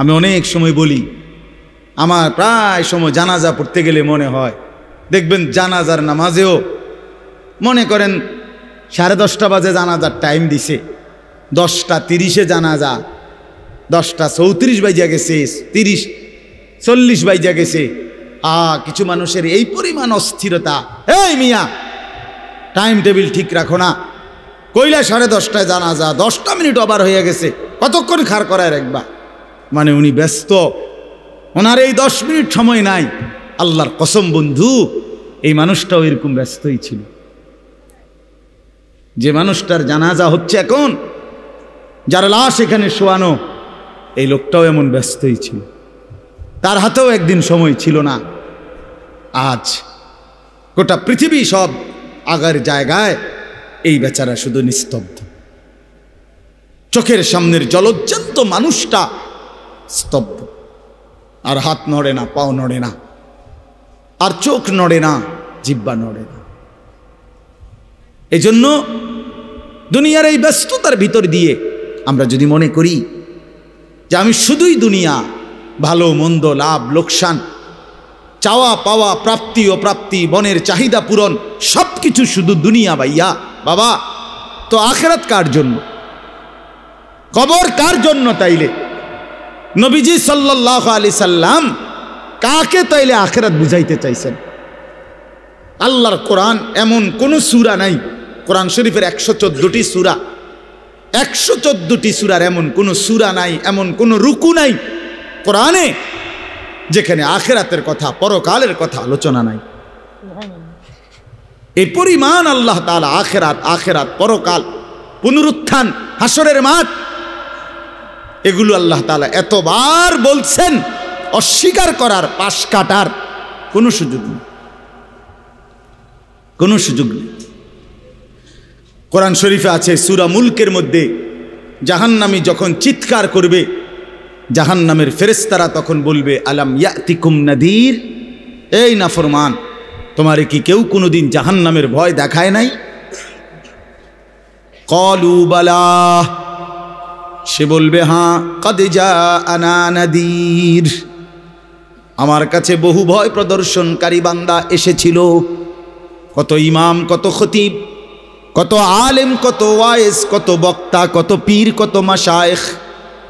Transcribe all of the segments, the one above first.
আমি অনেক সময় বলি, আমার প্রায় সময় জানাজা পড়তে গেলে মনে হয়, দেখবেন জানাজার নামাজেও মনে করেন 10:30 বাজে জানাজার টাইম দিছে, 10:30 জানাজা, 10:34 বাজে গেছে, 30-40 বাজে গেছে। কিছু মানুষের এই পরিমাণ অস্থিরতা, এই মিয়া টাইম টেবিল ঠিক রাখো না, কইলা 10:30টায় জানাজা, 10টা মিনিট ওভার হয়ে গেছে, কতক্ষণ খাড় করায় রাখবা? মানে উনি ব্যস্ত, ওনার এই 10 মিনিট সময় নাই। আল্লাহর কসম বন্ধু, এই মানুষটাও এরকম ব্যস্তই ছিল। যে মানুষটার জানাজা হচ্ছে এখন, যার লাশ এখানে শোয়ানো, এই লোকটাও এমন ব্যস্তই ছিল। তার হাতেও একদিন সময় ছিল না। আজ গোটা পৃথিবী সব আগার জায়গায়, এই বেচারা শুধু নিস্তব্ধ। চোখের সামনের জলজ্জান্ত মানুষটা স্তব্ধ, আর হাত নড়ে না, পাও নড়ে না, আর চোখ নড়ে না, জিহ্বা নড়ে না। এজন্য দুনিয়ার এই ব্যস্ততার ভিতর দিয়ে আমরা যদি মনে করি যে আমি শুধুই দুনিয়া, ভালো মন্দ, লাভ লোকসান, চাওয়া পাওয়া, প্রাপ্তি অপ্রাপ্তি, মনের চাহিদা পূরণ, সব কিছু শুধু দুনিয়া ভাইয়া, বাবা তো আখিরাত কার জন্য? কবর কার জন্য? তাইলে নবীজি সাল্লাল্লাহু আলাইহি সাল্লাম কাকে তাইলে আখিরাত বুঝাইতে চাইছেন? আল্লাহর কোরআন এমন কোন সূরা নাই, কোরআন শরীফের 114টি সূরা, 114টি সূরার এমন কোন সূরা নাই, এমন কোন রুকু নাই কোরআনে যেখানে আখিরাতের কথা, পরকালের কথা আলোচনা নাই। এই পরিমাণ আল্লাহ তাআলা আখিরাত, আখিরাত, পরকাল, পুনরুত্থান, হাসরের মাঠ, এগুলো আল্লাহ তাআলা এতবার বলছেন, অস্বীকার করার, পাশ কাটার কোনো সুযোগ নেই, কোনো সুযোগ নেই। কোরআন শরীফে আছে সূরা মুলকের মধ্যে, জাহান্নামী যখন চিৎকার করবে, জাহান্নামের ফেরেশতারা তখন বলবে, আলাম ইয়াতিকুম নাদির, এই নাফরমান, তোমারে কি কেউ কোনোদিন জাহান্নামের ভয় দেখায় নাই? ক্বালু বালা, সে বলবে হ্যাঁ, কদ জাআনা নাদির, আমার কাছে বহু ভয় প্রদর্শনকারী বান্দা এসেছিল। কত ইমাম, কত খতিব, কত আলেম, কত ওয়াইজ, কত বক্তা, কত পীর, কত মাশায়েখ,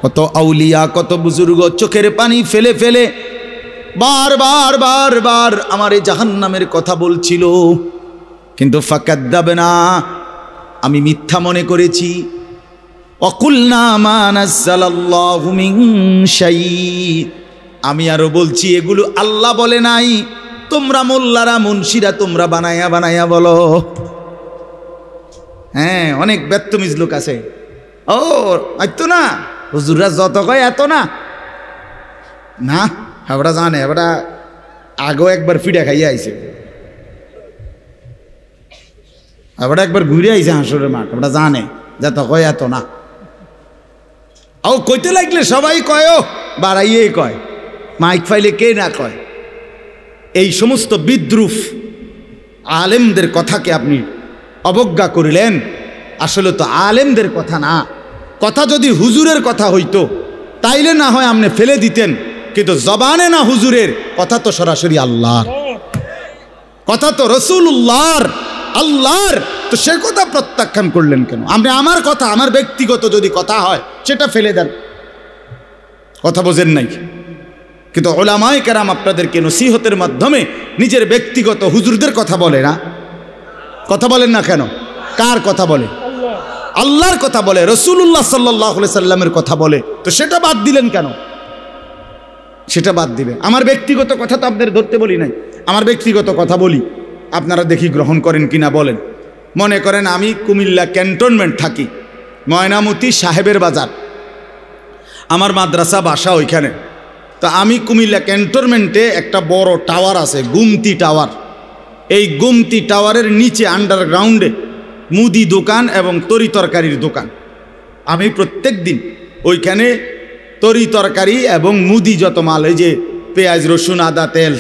কত আউলিয়া, কত বুজুর্গ চোখের পানি ফেলে ফেলে বারবার বারবার আমার এই জাহান্নামের কথা বলছিল, কিন্তু ফাকাদ্দাবনা, আমি মিথ্যা মনে করেছি। ওয়াকুলনা মা নাযালাল্লাহু মিন শাই, আমি আরো বলছি এগুলো আল্লাহ বলে নাই, তোমরা মোল্লারা, মুন্সিরা তোমরা বানায়া বানায়া বলো। হ্যাঁ, অনেক বেত্তমিজ লোক আছে, ও এত না, হুজুররা যত কয় এত না, না হাবড়া জানে, হাবড়া আগেও একবার ফিডা খাইয়া আইছে, হাবড়া একবার ঘুরে আইছে হাসরের মাঠ, হাবড়া জানে যত কয় এত না। ও কইতে লাগলে সবাই কয়, ও বাড়াইয়ে কয়, মাইক ফাইলে কে না কয়। এই সমস্ত বিদ্রুপ আলেমদের কথাকে আপনি অবজ্ঞা করিলেন। আসলে তো আলেমদের কথা না, কথা যদি হুজুরের কথা হইতো তাইলে না হয় আপনি ফেলে দিতেন, কিন্তু জবানে না হুজুরের কথা, তো সরাসরি আল্লাহর কথা, তো রাসূলুল্লাহর, আল্লাহর, তো সে কথা প্রত্যাখ্যান করলেন কেন? আপনি আমার কথা, আমার ব্যক্তিগত যদি কথা হয় সেটা ফেলে দেন, কথা বোঝেন নাই। কিন্তু উলামায়ে কেরাম আপনাদেরকে নসিহতের মাধ্যমে নিজের ব্যক্তিগত হুজুরদের কথা বলে না, কথা বলেন না কেন? কার কথা বলে? আল্লাহর কথা বলে, রাসূলুল্লাহ সাল্লাল্লাহু আলাইহি সাল্লামের কথা বলে, তো সেটা বাদ দিলেন কেন? সেটা বাদ দিবেন। আমার ব্যক্তিগত কথা তো আপনাদের ধরতে বলি নাই, আমার ব্যক্তিগত কথা বলি, আপনারা দেখি গ্রহণ করেন কিনা বলেন। মনে করেন আমি কুমিল্লা ক্যান্টনমেন্ট থাকি, ময়নামতি সাহেবের বাজার, আমার মাদ্রাসা বাসা ওইখানে। তো আমি কুমিল্লা ক্যান্টনমেন্টে একটা বড় টাওয়ার আছে, গুমতি টাওয়ার, এই গুমতি টাওয়ারের নিচে আন্ডারগ্রাউন্ডে মুদি দোকান এবং তরি তরকারির দোকান। আমি প্রত্যেক দিন ওইখানে তরি তরকারি এবং মুদি যত মাল, এই যে পেঁয়াজ রসুন আদা তেল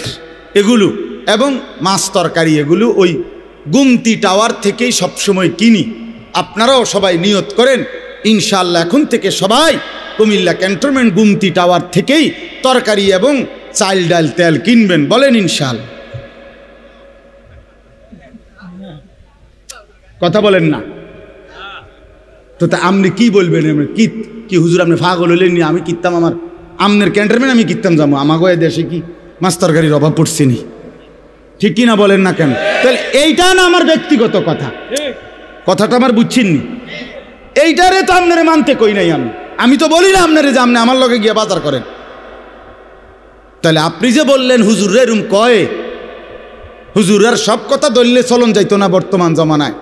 এগুলো এবং মাছ তরকারি, এগুলো ওই গুমতি টাওয়ার থেকেই সবসময় কিনি। আপনারাও সবাই নিয়ত করেন ইনশাআল্লাহ এখন থেকে সবাই কুমিল্লা ক্যান্টনমেন্ট গুমতি টাওয়ার থেকেই তরকারি এবং চাল ডাল তেল কিনবেন, বলেন ইনশাআল্লাহ। কথা বলেন না তো, তা আপনি কি বলবেন? কি হুজুর আপনি পাগল হইলেন? আমি কিনতাম, আমার আমনের ক্যান্টনমেন্ট আমি কিনতাম যাবো, আমাগো এ দেশে কি মাছ তরকারির অভাব পড়ছে নি? ঠিক কি না বলেন না কেন? তাহলে এইটা না আমার ব্যক্তিগত কথা, কথাটা আমার বুঝছেননি? এইটারে তো আপনারে মানতে কই নাই আমি তো বলি না আপনারে যে আপনি আমার লগে গিয়ে বাজার করেন। তাহলে আপনি যে বললেন হুজুর এরম কয়, হুজুরের সব কথা ধরলে চলন যাইতো না বর্তমান জমানায়।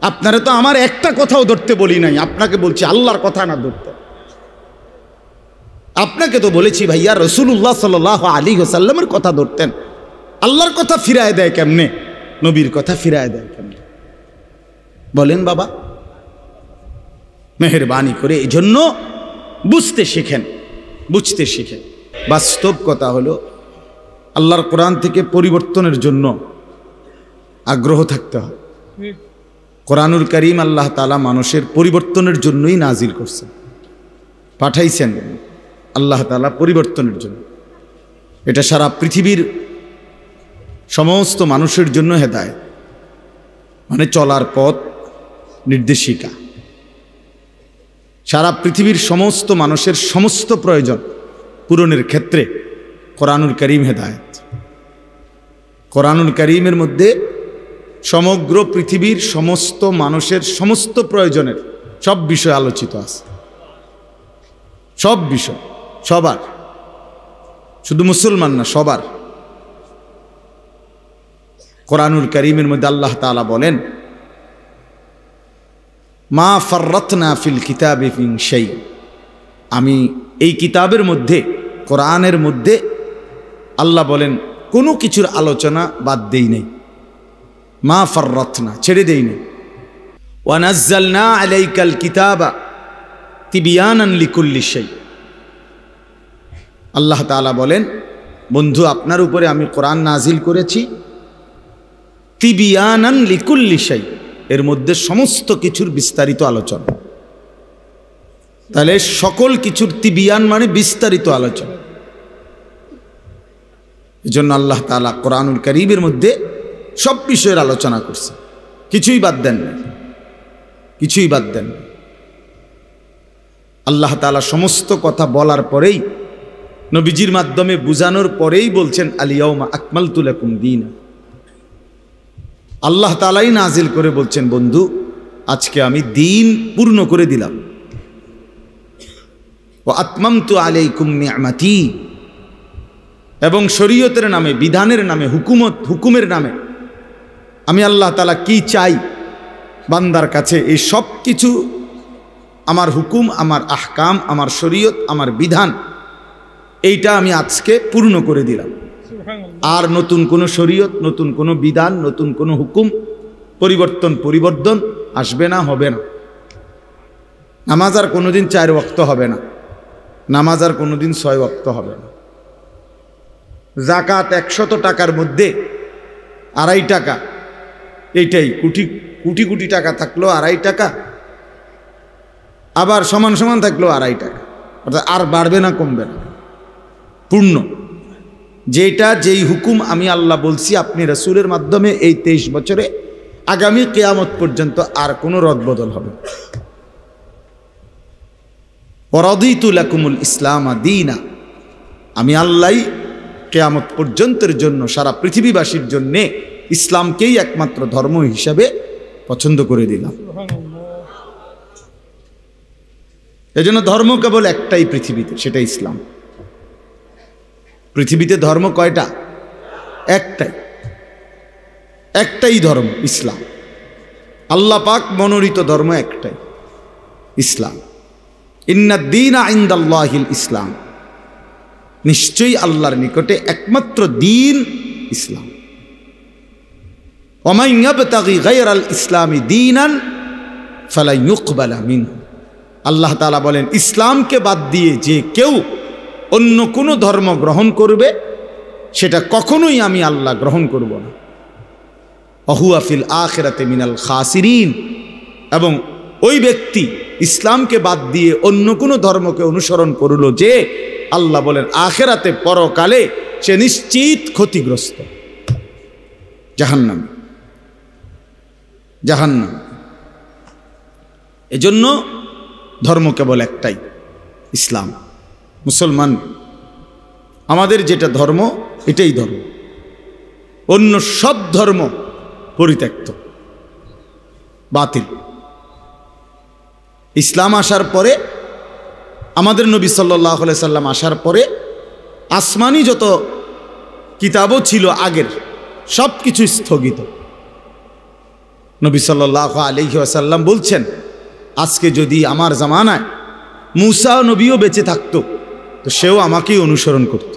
আপনারা তো আমার একটা কথাও ধরতে বলি নাই, আপনাকে বলছি আল্লাহর কথা না ধরতে। আপনাকে তো বলেছি ভাইয়া রাসূলুল্লাহ সাল্লাল্লাহু আলাইহি ওয়াসাল্লামের কথা ধরতেন। আল্লাহর কথা ফিরায় দেয় কেমনে? নবীর কথা ফিরায় দেয় কেমনে? বলেন বাবা, মেহেরবানি করে। এই জন্য বুঝতে শিখেন, বুঝতে শিখেন। বাস্তব কথা হলো আল্লাহর কোরআন থেকে পরিবর্তনের জন্য আগ্রহ থাকতে হয়। কোরআনুল কারীম আল্লাহ তাআলা মানুষের পরিবর্তনের জন্যই নাজিল করছেন, পাঠাইছেন আল্লাহ তাআলা পরিবর্তনের জন্য। এটা সারা পৃথিবীর সমস্ত মানুষের জন্য হেদায়েত, মানে চলার পথ নির্দেশিকা। সারা পৃথিবীর সমস্ত মানুষের সমস্ত প্রয়োজন পূরণের ক্ষেত্রে কোরআনুল কারীম হেদায়েত। কোরআনুল কারীমের মধ্যে সমগ্র পৃথিবীর সমস্ত মানুষের সমস্ত প্রয়োজনের সব বিষয় আলোচিত আছে, সব বিষয়, সবার, শুধু মুসলমান না, সবার। কোরআনুল কারীমের মধ্যে আল্লাহ তাআলা বলেন, মা ফাররাতনা ফিল কিতাবি মিন শাই, আমি এই কিতাবের মধ্যে, কোরআনের মধ্যে আল্লাহ বলেন কোনো কিছুর আলোচনা বাদ দেই নাই। মা ফাররাতনা, ছেড়ে দেই নাই। ওয়া নাযালনা আলাইকাল কিতাবা তিবিয়ানান লিকুল্লি শাই, আল্লাহ তাআলা বলেন বন্ধু আপনার উপরে আমি কোরআন নাজিল করেছি তিবিয়ানান লিকুল্লি শাই, এর মধ্যে সমস্ত কিছুর বিস্তারিত আলোচনা। তাহলে সকল কিছুর তিবিয়ান মানে বিস্তারিত আলোচনা। এজন্য আল্লাহ তাআলা কোরআনুল কারীমের মধ্যে সব বিষয়ের আলোচনা করছে, কিছুই বাদ দেন না, কিছুই বাদ দেন না। আল্লাহ তাআলা সমস্ত কথা বলার পরেই, নবীজির মাধ্যমে বুঝানোর পরেই বলছেন আল ইয়াউমা আকমালতু লাকুম দীনা। আল্লাহ তাআলাই নাজিল করে বলছেন বন্ধু আজকে আমি দিন পূর্ণ করে দিলাম। ওয়া আতমামতু আলাইকুম নি'মাতি, এবং শরীয়তের নামে, বিধানের নামে, হুকুমের নামে আমি আল্লাহ তাআলা কি চাই বান্দার কাছে, এই সব কিছু আমার হুকুম, আমার আহকাম, আমার শরীয়ত, আমার বিধান, এইটা আমি আজকে পূর্ণ করে দিলাম। আর নতুন কোনো শরীয়ত, নতুন কোনো বিধান, নতুন কোনো হুকুম পরিবর্তন আসবে না, হবে না। নামাজ আর কোনোদিন 4 ওয়াক্ত হবে না, নামাজ আর কোনোদিন 6 ওয়াক্ত হবে না। যাকাত 100 টাকার মধ্যে 2.5 টাকা, এইটাই কোটি কোটি টাকা থাকলো 2.5 টাকা, আবার সমান সমান থাকলো 2.5 টাকা, অর্থাৎ আর বাড়বে না, কমবে না, পূর্ণ। যেটা যেই হুকুম আমি আল্লাহ বলছি আপনি রাসূলের মাধ্যমে এই 23 বছরে, আগামী কিয়ামত পর্যন্ত আর কোনো রদবদল হবে। ওয়ারাদিতু লাকুমুল ইসলাম দীনা, আমি আল্লাহই কিয়ামত পর্যন্তের জন্য সারা পৃথিবীবাসীর জন্যে ইসলামকেই একমাত্র ধর্ম হিসাবে পছন্দ করে দিলাম। এজন্য ধর্ম কেবল একটাই পৃথিবীতে, সেটা ইসলাম। পৃথিবীতে ধর্ম কয়টা? একটাই ধর্ম, ইসলাম। আল্লাহ পাক মনোনীত ধর্ম একটাই, ইসলাম। ইন্নাদ-দীনা ইনদাল্লাহিল ইসলাম, নিশ্চয়ই আল্লাহর নিকটে একমাত্র দিন ইসলাম। ওয়া মান ইয়াবতাগি গায়রাল ইসলামি দীনান ফালা ইউকবালা মিনহু, আল্লাহ তাআলা বলেন ইসলামকে বাদ দিয়ে যে কেউ অন্য কোনো ধর্ম গ্রহণ করবে সেটা কখনোই আমি আল্লাহ গ্রহণ করব না। ওয়া হুয়া ফিল আখিরাতি মিনাল খাসিরিন, এবং ওই ব্যক্তি ইসলামকে বাদ দিয়ে অন্য কোনো ধর্মকে অনুসরণ করল, যে আল্লাহ বলেন আখিরাতে পরকালে সে নিশ্চিত ক্ষতিগ্রস্ত, জাহান্নাম, জাহান্নাম। এজন্য ধর্ম কেবল একটাই, ইসলাম, মুসলমান। আমাদের যেটা ধর্ম এটাই ধর্ম, অন্য সব ধর্ম পরিত্যক্ত, বাতিল। ইসলাম আসার পরে, আমাদের নবী সাল্লাল্লাহু আলাইহি সাল্লাম আসার পরে আসমানি যত কিতাবও ছিল আগের, সব কিছু স্থগিত। নবী সাল্লাল্লাহু আলাইহি ওয়াসাল্লাম বলছেন, আজকে যদি আমার জামানায় মূসা নবীও বেঁচে থাকতো তো সেও আমাকেই অনুসরণ করত,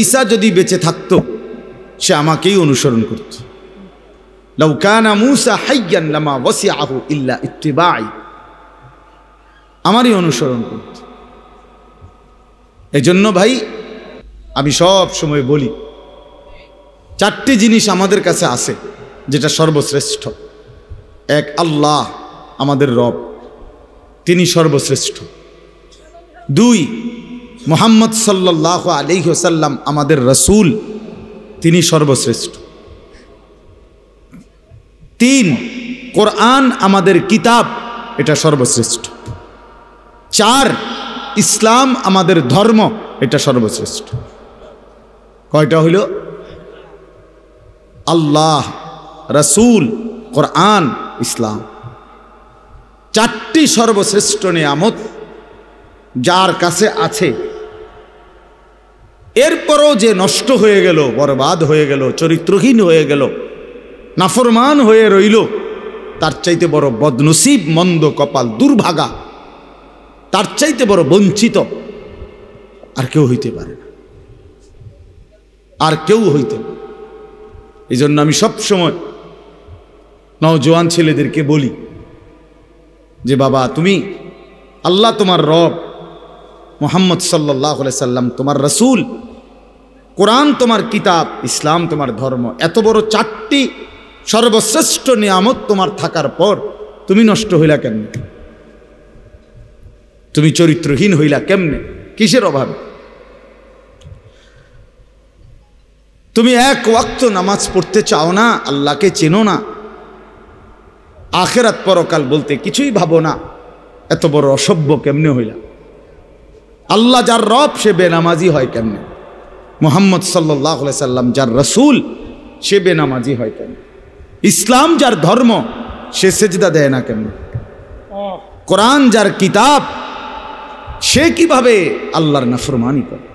ঈসা যদি বেঁচে থাকতো সে আমাকেই অনুসরণ করত। লাউ কানা মূসা হাইয়ান লামা ওয়াসিআহু ইল্লা ইত্তিবাই, আমারই অনুসরণ করত। এজন্য ভাই আমি সব সময় বলি, চারটি জিনিস আমাদের কাছে আছে যেটা সর্বশ্রেষ্ঠ। এক, আল্লাহ আমাদের রব, তিনি সর্বশ্রেষ্ঠ। দুই, মুহাম্মদ সাল্লাল্লাহু আলাইহি ওয়াসাল্লাম আমাদের রাসূল, তিনি সর্বশ্রেষ্ঠ। তিন, কোরআন আমাদের কিতাব, এটা সর্বশ্রেষ্ঠ। চার, ইসলাম আমাদের ধর্ম, এটা সর্বশ্রেষ্ঠ। কয়টা হইল? আল্লাহ, রাসূল, কোরআন, ইসলাম। চারটি সর্বশ্রেষ্ঠ নিয়ামত যার কাছে আছে, এরপরও যে নষ্ট হয়ে গেল, বরবাদ হয়ে গেল, চরিত্রহীন হয়ে গেল, নাফরমান হয়ে রইল, তার চাইতে বড় বদনসিব, মন্দ কপাল, দুর্ভাগা, তার চাইতে বড় বঞ্চিত আর কেউ হইতে পারে না, আর কেউ হইতে পারে। এই জন্য আমি সবসময় নওজোয়ান ছেলেদেরকে বলি যে বাবা, তুমি, আল্লাহ তোমার রব, মুহাম্মদ সাল্লাল্লাহু আলাইহি সাল্লাম তোমার রাসূল, কোরআন তোমার কিতাব, ইসলাম তোমার ধর্ম, এত বড় চারটি সর্বশ্রেষ্ঠ নিয়ামত তোমার থাকার পর তুমি নষ্ট হইলা কেমনে? তুমি চরিত্রহীন হইলা কেমনে? কিসের অভাবে? তুমি এক ওয়াক্ত নামাজ পড়তে চাও না, আল্লাহকে চেনো না, আখিরাত পরকাল বলতে কিছুই ভাবো না, এত বড় অসভ্য কেমনে হইলা? আল্লাহ যার রব সে বেনামাজি হয় কেমনে? মুহাম্মদ সাল্লাল্লাহু আলাইহি সাল্লাম যার রাসূল সে বেনামাজি হয় কেমনে? ইসলাম যার ধর্ম সে সেজদা দেয় না কেমনে? কোরআন যার কিতাব সে কিভাবে আল্লাহর নাফরমানি করে?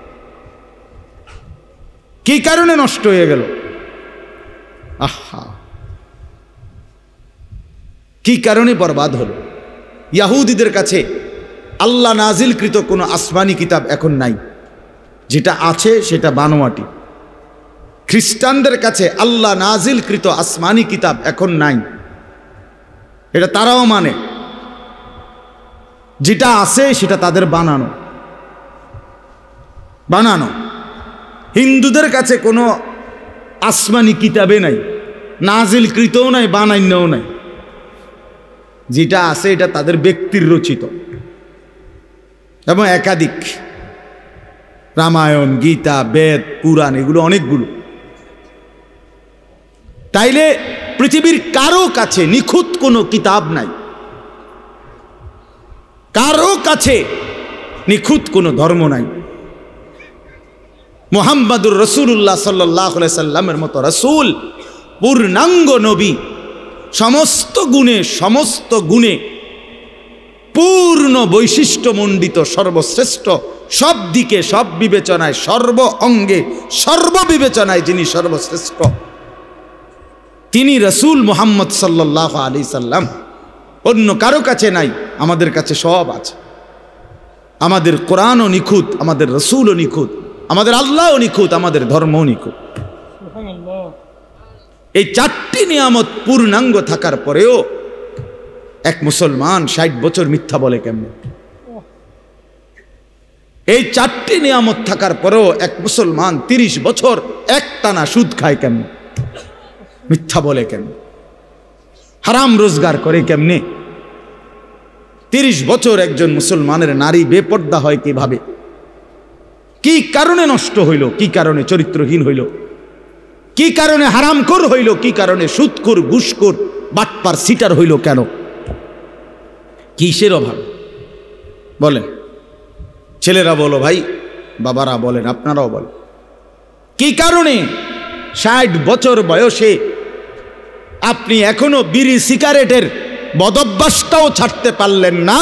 কি কারণে নষ্ট হয়ে গেল? আহা, কি কারণে বরবাদ হলো? ইহুদিদের কাছে আল্লাহ নাজিলকৃত কোনো আসমানি কিতাব এখন নাই, যেটা আছে সেটা বানোয়াটি। খ্রিস্টানদের কাছে আল্লাহ নাজিলকৃত আসমানি কিতাব এখন নাই, এটা তারাও মানে, যেটা আছে সেটা তাদের বানানো বানানো। হিন্দুদের কাছে কোনো আসমানি কিতাবে নাই, নাজিলকৃতও নাই, বানাইনও নাই, যেটা আছে এটা তাদের ব্যক্তির রচিত এবং একাধিক, রামায়ণ, গীতা, বেদ, পুরাণ, এগুলো অনেকগুলো। তাইলে পৃথিবীর কারো কাছে নিখুঁত কোনো কিতাব নাই, কারো কাছে নিখুঁত কোনো ধর্ম নাই। মুহাম্মাদুর রাসূলুল্লাহ সাল্লাল্লাহু আলাইহি সাল্লামের মতো রাসূল, পূর্ণাঙ্গ নবী, সমস্ত গুণে পূর্ণ বৈশিষ্ট্যমণ্ডিত, সর্বশ্রেষ্ঠ, সব দিকে, সব বিবেচনায়, সর্ব অঙ্গে, সর্ববিবেচনায় যিনি সর্বশ্রেষ্ঠ, তিনি রাসূল মুহাম্মদ সাল্লাল্লাহু আলাইহি সাল্লাম। অন্য কারো কাছে নাই, আমাদের কাছে সব আছে। আমাদের কোরআনও নিখুঁত, আমাদের রাসূলও নিখুঁত, আমাদের আল্লাহও নিখুঁত, আমাদের ধর্মও নিখুঁত। এই চারটি নিয়ামত পূর্ণাঙ্গ থাকার পরেও এক মুসলমান 60 বছর মিথ্যা বলে কেমনে? এই চারটি নিয়ামত থাকার পরেও এক মুসলমান 30 বছর একটানা সুদ খায় কেমনে? মিথ্যা বলে কেমনে? হারাম রোজগার করে কেমনে? 30 বছর একজন মুসলমানের নারী বেপর্দা হয় কিভাবে? কি কারণে নষ্ট হইল? কি কারণে চরিত্রহীন হইল? কি কারণে হারামখোর হইল? কি কারণে সুদখোর, ঘুষখোর, বাটপার, সিটার হইল? কেন? কিসের অভাব বলেন? ছেলেরা বলো ভাই, বাবারা বলেন, আপনারাও বলেন, কি কারণে 60 বছর বয়সে আপনি এখনো বিড়ি সিগারেটের বদভ্যাসটাও ছাড়তে পারলেন না?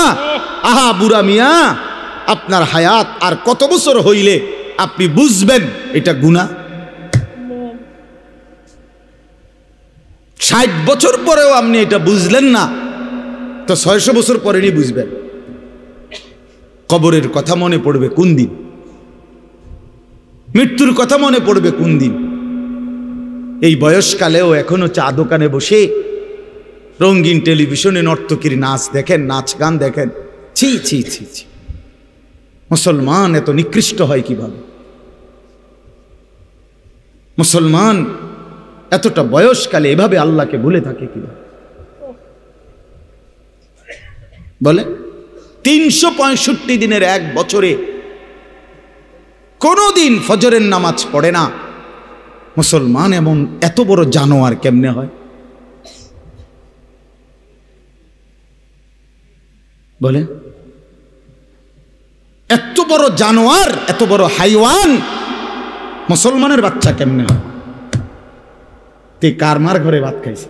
আহা বুড়া মিয়া, আপনার হায়াত আর কত বছর হইলে আপনি বুঝবেন এটা গুনাহ? 60 বছর পরেও আপনি এটা বুঝলেন না, তো 600 বছর পরেই বুঝবেন। কবরের কথা মনে পড়বে কোন দিন? মৃত্যুর কথা মনে পড়বে কোন দিন? এই বয়সকালেও এখনো চা দোকানে বসে রঙিন টেলিভিশনে নর্তকীর নাচ দেখেন, নাচ গান দেখেন। ছি ছি ছি ছি, মুসলমান এত নিকৃষ্ট হয় কিভাবে? মুসলমান এতটা বয়সকালে এভাবে আল্লাহকে ভুলে থাকে কিভাবে? বলে 365 দিনের এক বছরে কোনদিন ফজরের নামাজ পড়ে না মুসলমান, এমন এত বড় জানোয়ার কেমনে হয়? বলে এত বড় জানোয়ার, এত বড় হাইওয়ান মুসলমানের বাচ্চা কেমনে হয়? তুই কার মার ঘরে ভাত খাইছে?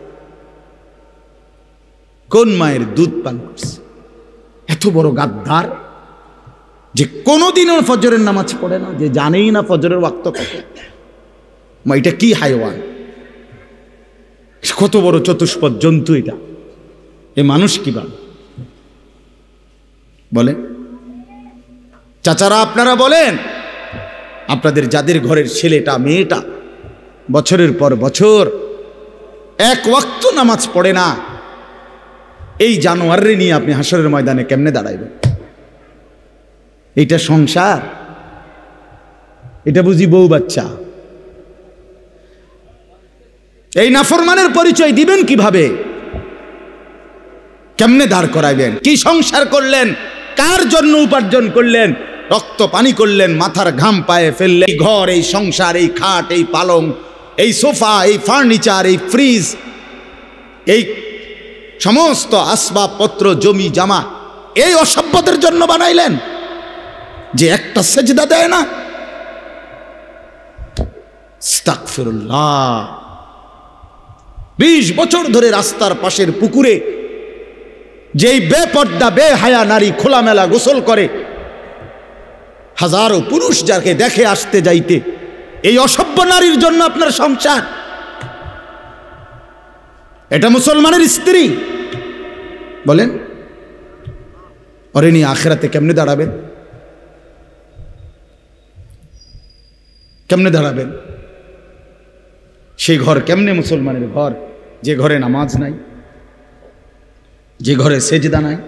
কোন মায়ের দুধ পান করছে? এত বড় গাদ্দার যে কোনোদিনও ফজরের নামাজ পড়ে না, যে জানেই না ফজরের ওয়াক্ত কত। এটা কি হাইওয়ান? কত বড় চতুষ্পদ জন্তু এটা! এ মানুষ কিভাবে? বলেন চাচারা, আপনারা বলেন, আপনাদের যাদের ঘরের ছেলেটা মেয়েটা বছরের পর বছর এক ওয়াক্ত নামাজ পড়ে না, এই জানোয়াররে নিয়ে আপনি হাসরের ময়দানে কেমনে দাঁড়াইবেন? এটা সংসার? এটা বুঝি বউ বাচ্চা? এই নাফরমানের পরিচয় দিবেন কিভাবে? কেমনে দাঁড় করাইবেন? কি সংসার করলেন? কার জন্য উপার্জন করলেন? রক্ত পানি করলেন, মাথার ঘাম পায়ে ফেললেন। এই ঘর, এই সংসার, এই খাট, এই পালং, এই সোফা, এই ফার্নিচার, এই ফ্রিজ, এই সমস্ত আসবাবপত্র, জমি জামা, এই অসভ্যদের জন্য বানাইলেন যে একটা সেজদা দেয় না। আস্তাগফিরুল্লাহ। 20 বছর ধরে রাস্তার পাশের পুকুরে যেই বেপর্দা বেহায়া নারী খোলামেলা গোসল করে, হাজারো পুরুষ যাকে দেখে আসতে যাইতে, এই অসভ্য নারীর জন্য আপনার সংসার? এটা মুসলমানের স্ত্রী? বলেন ওরে নিয়ে আখিরাতে কেমনে দাঁড়াবেন? কেমনে দাঁড়াবেন? সেই ঘর কেমনে মুসলমানের ঘর যে ঘরে নামাজ নাই, যে ঘরে সেজদা নাই,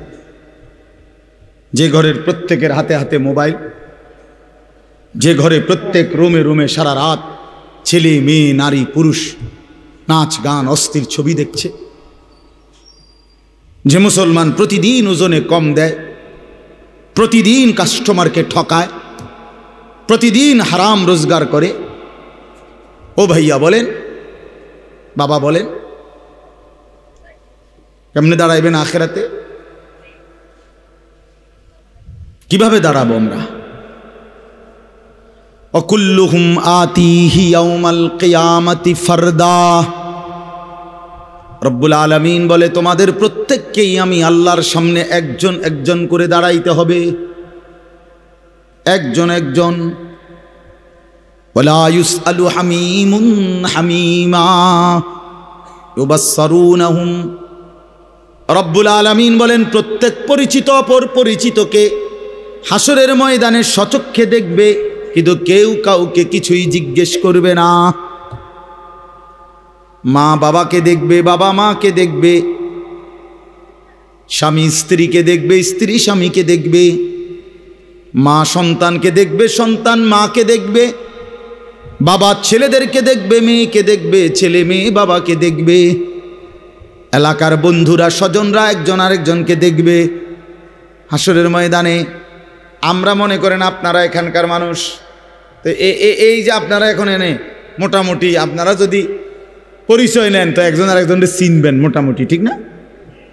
যে ঘরের প্রত্যেকের হাতে হাতে মোবাইল, যে ঘরে প্রত্যেক রুমে রুমে সারা রাত ছেলে মেয়ে নারী পুরুষ নাচ গান অস্থির ছবি দেখছে, যে মুসলমান প্রতিদিন ওজনে কম দেয়, প্রতিদিন কাস্টমারকে ঠকায়, প্রতিদিন হারাম রোজগার করে। ও ভাইয়া বলেন, বাবা বলেন, কেমনে দাঁড়াইবেন আখিরাতে? কিভাবে দাঁড়াবো আমরা? অকুল্লুহুম আতিহি ইয়াউমাল কিয়ামাতি ফারদা। রব্বুল আলামিন বলে, তোমাদের প্রত্যেককেই আমি আল্লাহর সামনে একজন একজন করে দাঁড়াইতে হবে, একজন একজন। ওয়ালা ইউসআলু হামিমুন হামিমা ইউবাসসারুনহুম। রব্বুল আলামিন বলেন, প্রত্যেক পরিচিত অপর পরিচিতকে হাসরের ময়দানে সচক্ষে দেখবে, কিন্তু কেউ কাউকে কিছুই জিজ্ঞেস করবে না। মা বাবাকে দেখবে, বাবা মাকে দেখবে, স্বামী স্ত্রীকে দেখবে, স্ত্রী স্বামীকে দেখবে, মা সন্তানকে দেখবে, সন্তান মাকে দেখবে, বাবা ছেলেদেরকে দেখবে, মেয়েকে দেখবে, ছেলে মেয়ে বাবাকে দেখবে, এলাকার বন্ধুরা স্বজনরা একজন আরেকজনকে দেখবে, হাসরের ময়দানে আমরা মনে করেন আপনারা এখানকার মানুষ, তো এই যে আপনারা এখন এনে মোটামুটি আপনারা যদি পরিচয় নেন তো একজন আর একজনকে চিনবেন মোটামুটি, ঠিক না?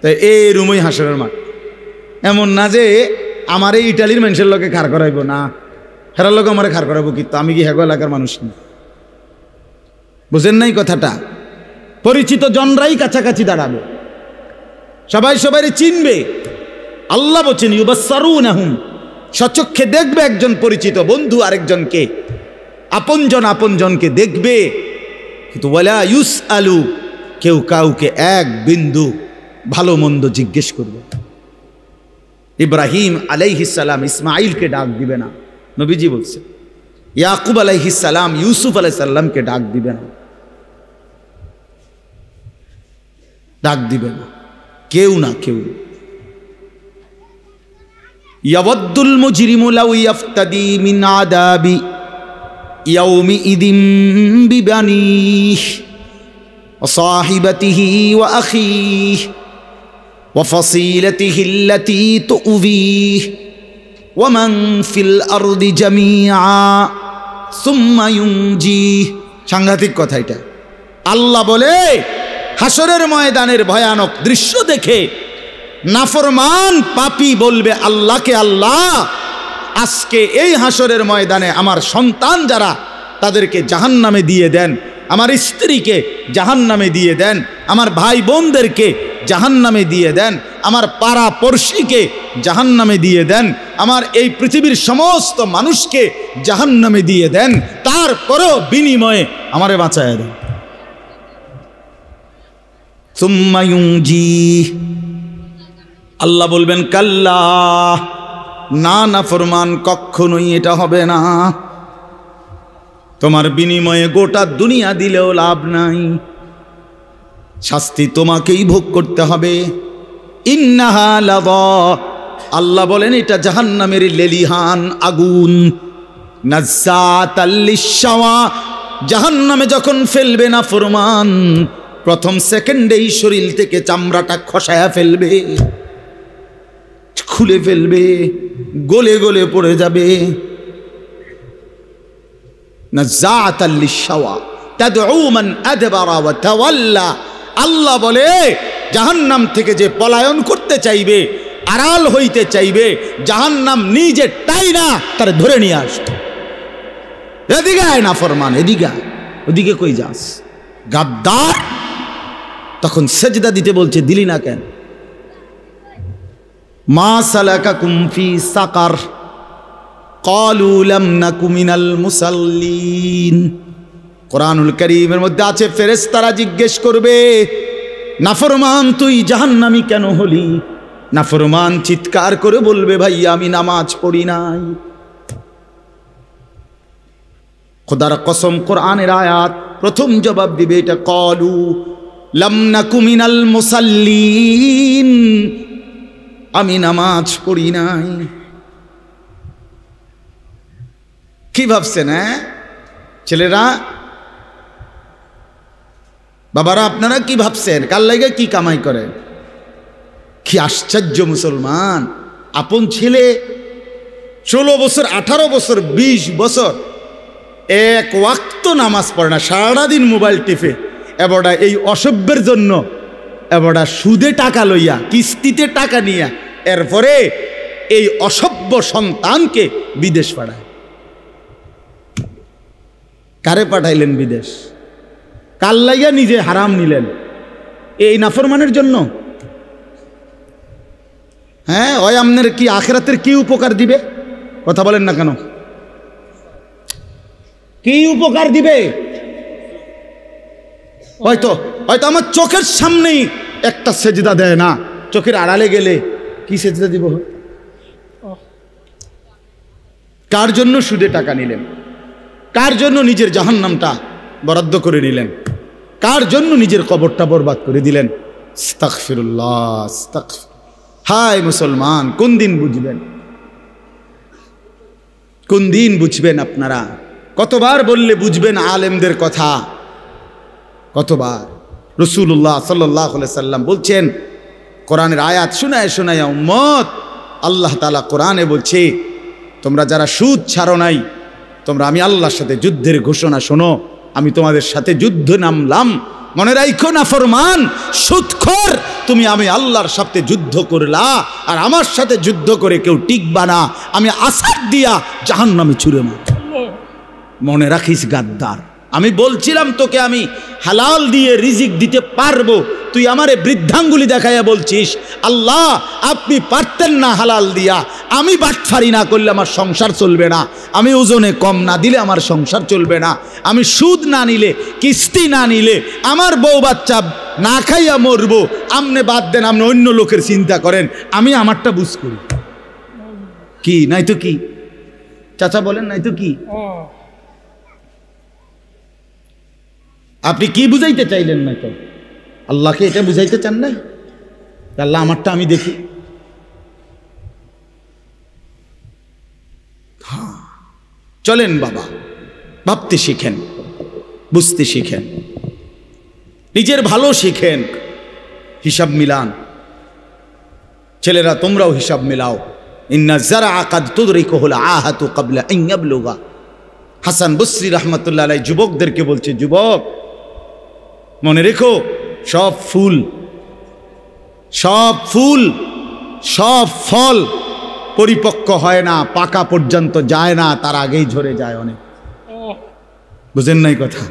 তো এই রুমই হাসরের মাঠ। এমন না যে আমার এই ইটালির মানুষের লোকে খাড় করাইব, না হেরার লোক আমার খাড় করাবো, কিন্তু আমি কি হেগো এলাকার মানুষ না। বুঝেন নাই কথাটা? পরিচিত জনরাই কাছাকাছি দাঁড়াবে, সবাই সবাই চিনবে। আল্লাহ বলছেন ইউবাসসারুনাহুম, সচক্ষে দেখবে একজন পরিচিত বন্ধু আরেকজনকে, আপনজন আপনজনকে দেখবে। কিন্তু ওয়ালা ইউসআলু, কেউ কাউকে এক বিন্দু ভালো মন্দ জিজ্ঞেস করবে। ইব্রাহিম আলাইহিস সালাম ইসমাইলকে ডাক দিবে না, নবীজি বলছে। ইয়াকুব আলাইহিস সালাম ইউসুফ আলাইহিস সালামকে ডাক দিবে না, ডাক দিবে না, কেউ না কেউ। ইয়াওয়াদ্দুল মুজরিমু লাউ ইয়াফতাদি মিন আযাবি ইয়াউমিইযিন বিবানিহি ওয়া সাহিবাতিহি ওয়া আখিহি ওয়া ফাসিলাতিহি আল্লাতী তু'যিহি ওয়া মান ফিল আরদি জামিআ সুম্মা ইউনজিহি। সাংঘাতিক কথা এটা। আল্লাহ বলে হাসরের ময়দানের ভয়ানক দৃশ্য দেখে নাফরমান পাপী বলবে আল্লাহকে, আল্লাহ আজকে এই হাসরের ময়দানে আমার সন্তান যারা তাদেরকে জাহান্নামে দিয়ে দেন, আমার স্ত্রীকে জাহান্নামে দিয়ে দেন, আমার ভাই বোনদেরকে জাহান্নামে দিয়ে দেন, আমার পাড়া পড়শিকে জাহান্নামে দিয়ে দেন, আমার এই পৃথিবীর সমস্ত মানুষকে জাহান্নামে দিয়ে দেন, তারপরও বিনিময়ে আমারে বাঁচায় দেন। সুম্মা ইউনজিহি, আল্লাহ বলবেন কাল্লা, না না ফরমান, কখনোই এটা হবে না। তোমার বিনিময়ে গোটা দুনিয়া দিলেও লাভ নাই, শাস্তি তোমাকেই ভোগ করতে হবে। ইন্নাহা লাযা, আল্লাহ বলেন এটা জাহান্নামের লেলিহান আগুন। নাজ্জাতাল লিশ-শাওয়া, জাহান্নামে যখন ফেলবে না ফরমান, প্রথম সেকেন্ডেই শরীর থেকে চামড়াটা খসায়া ফেলবে, খুলে ফেলবে, গলে গলে পড়ে যাবে। নাজ্জাতাল লিশ-শাওয়া তাদউ মান আদবারা ওয়া তাওয়াল্লা। আল্লাহ বলে জাহান্নাম থেকে যে পলায়ন করতে চাইবে, আড়াল হইতে চাইবে, জাহান্নাম নিজে টাইনা তার ধরে নিয়ে আসবে। এদিকে আয় না ফরমান, এদিকে আয়, ওদিকে কই যাস গাদ্দার। তখন সেজদা দিতে বলছে, দিলি না কেন? মা সালাকাকুম ফি সাকার ক্বালু লাম নাকু মিনাল মুসাল্লিন। কোরআনুল কারীমের মধ্যে আছে ফেরেশতারা জিজ্ঞেস করবে, নাফরমান তুই জাহান্নামী কেন হলি? নাফরমান চিৎকার করে বলবে, ভাই আমি নামাজ পড়ি নাই। খোদার কসম, কোরআনের আয়াত প্রথম জবাব দিবে এটা, ক্বালু লাম নাকু মিনাল মুসাল্লিন, আমি নামাজ পড়ি নাই। কি ভাবছেন? হ্যাঁ ছেলেরা, বাবারা, আপনারা কি ভাবছেন? কার লাগে কি কামাই করেন? কি আশ্চর্য মুসলমান! আপন ছেলে 16 বছর, 18 বছর, 20 বছর এক ওয়াক্ত নামাজ পড়ে না, সারাদিন মোবাইল টিপে, এবারটা এই অসভ্যের জন্য এবারটা সুদে টাকা লইয়া, কিস্তিতে টাকা নিয়া, এরপরে এই অসভ্য সন্তানকে বিদেশ পাঠায়। কারে পাঠাইলেন বিদেশ? কার লাইয়া নিজে হারাম নিলেন? এই নাফরমানের জন্য? হ্যাঁ, ওই আপনার কি আখিরাতের কি উপকার দিবে? কথা বলেন না কেন? কি উপকার দিবে? হয়তো হয়তো আমার চোখের সামনেই একটা সেজদা দেয় না, চোখের আড়ালে গেলে কি সেজদা দিব? কার জন্য সুদে টাকা নিলেন? কার জন্য নিজের জাহান্নামটা বরাদ্দ করে নিলেন? কার জন্য নিজের কবরটা বরবাদ করে দিলেন? আস্তাগফিরুল্লাহ, আস্তাগফির। হায় মুসলমান, কোন দিন বুঝবেন? কোন দিন বুঝবেন আপনারা? কতবার বললে বুঝবেন আলেমদের কথা? কতবার? রাসূলুল্লাহ সাল্লাল্লাহু আলাইহি সাল্লাম বলছেন, কোরআনের আয়াত শোনায় শোনায় উম্মত আল্লাহ তাআলা কোরআনে বলছে, তোমরা যারা সুদ ছাড়ো নাই, তোমরা আমি আল্লাহর সাথে যুদ্ধের ঘোষণা শোনো, আমি তোমাদের সাথে যুদ্ধ নামলাম। মনে রাখো না ফরমান, সুদখোর, তুমি আমি আল্লাহর সাথে যুদ্ধ করলা, আর আমার সাথে যুদ্ধ করে কেউ টিকবা না, আমি আসাদ দিয়া জাহান্নামে ছুঁড়ে মারব। মনে রাখিস গাদ্দার, আমি বলছিলাম তোকে আমি হালাল দিয়ে রিজিক দিতে পারবো, তুই আমারে বৃদ্ধাঙ্গুলি দেখাইয়া বলছিস আল্লাহ আপনি পারতেন না হালাল দিয়া, আমি বাটফারি না করলে আমার সংসার চলবে না, আমি ওজনে কম না দিলে আমার সংসার চলবে না, আমি সুদ না নিলে, কিস্তি না নিলে আমার বউ বাচ্চা না খাইয়া মরবো, আমনে বাদ দেন, আপনি অন্য লোকের চিন্তা করেন, আমি আমারটা বুঝ করি। কি নাই তো কি চাচা বলেন, নাই তো কি? আপনি কি বুঝাইতে চাইলেন? না তো আল্লাহকে এটা বুঝাইতে চান না? আল্লাহ আমারটা আমি দেখি। চলেন বাবা, ভাবতে শিখেন, বুঝতে শিখেন, নিজের ভালো শিখেন, হিসাব মিলান। ছেলেরা তোমরাও হিসাব মিলাও। ইন্না যারআ কাদ তুদরিকুহুল আহাতু ক্বাবলা আন ইয়াবলুগা। হাসান বসরি রাহমাতুল্লাহ আলাইহি যুবকদেরকে বলছে, যুবক মনে রেখো, সব ফুল, সব ফুল, সব ফল পরিপক্ক হয় না, পাকা পর্যন্ত যায় না, তার আগেই ঝরে যায় অনেক। বুঝেন নাই কথা?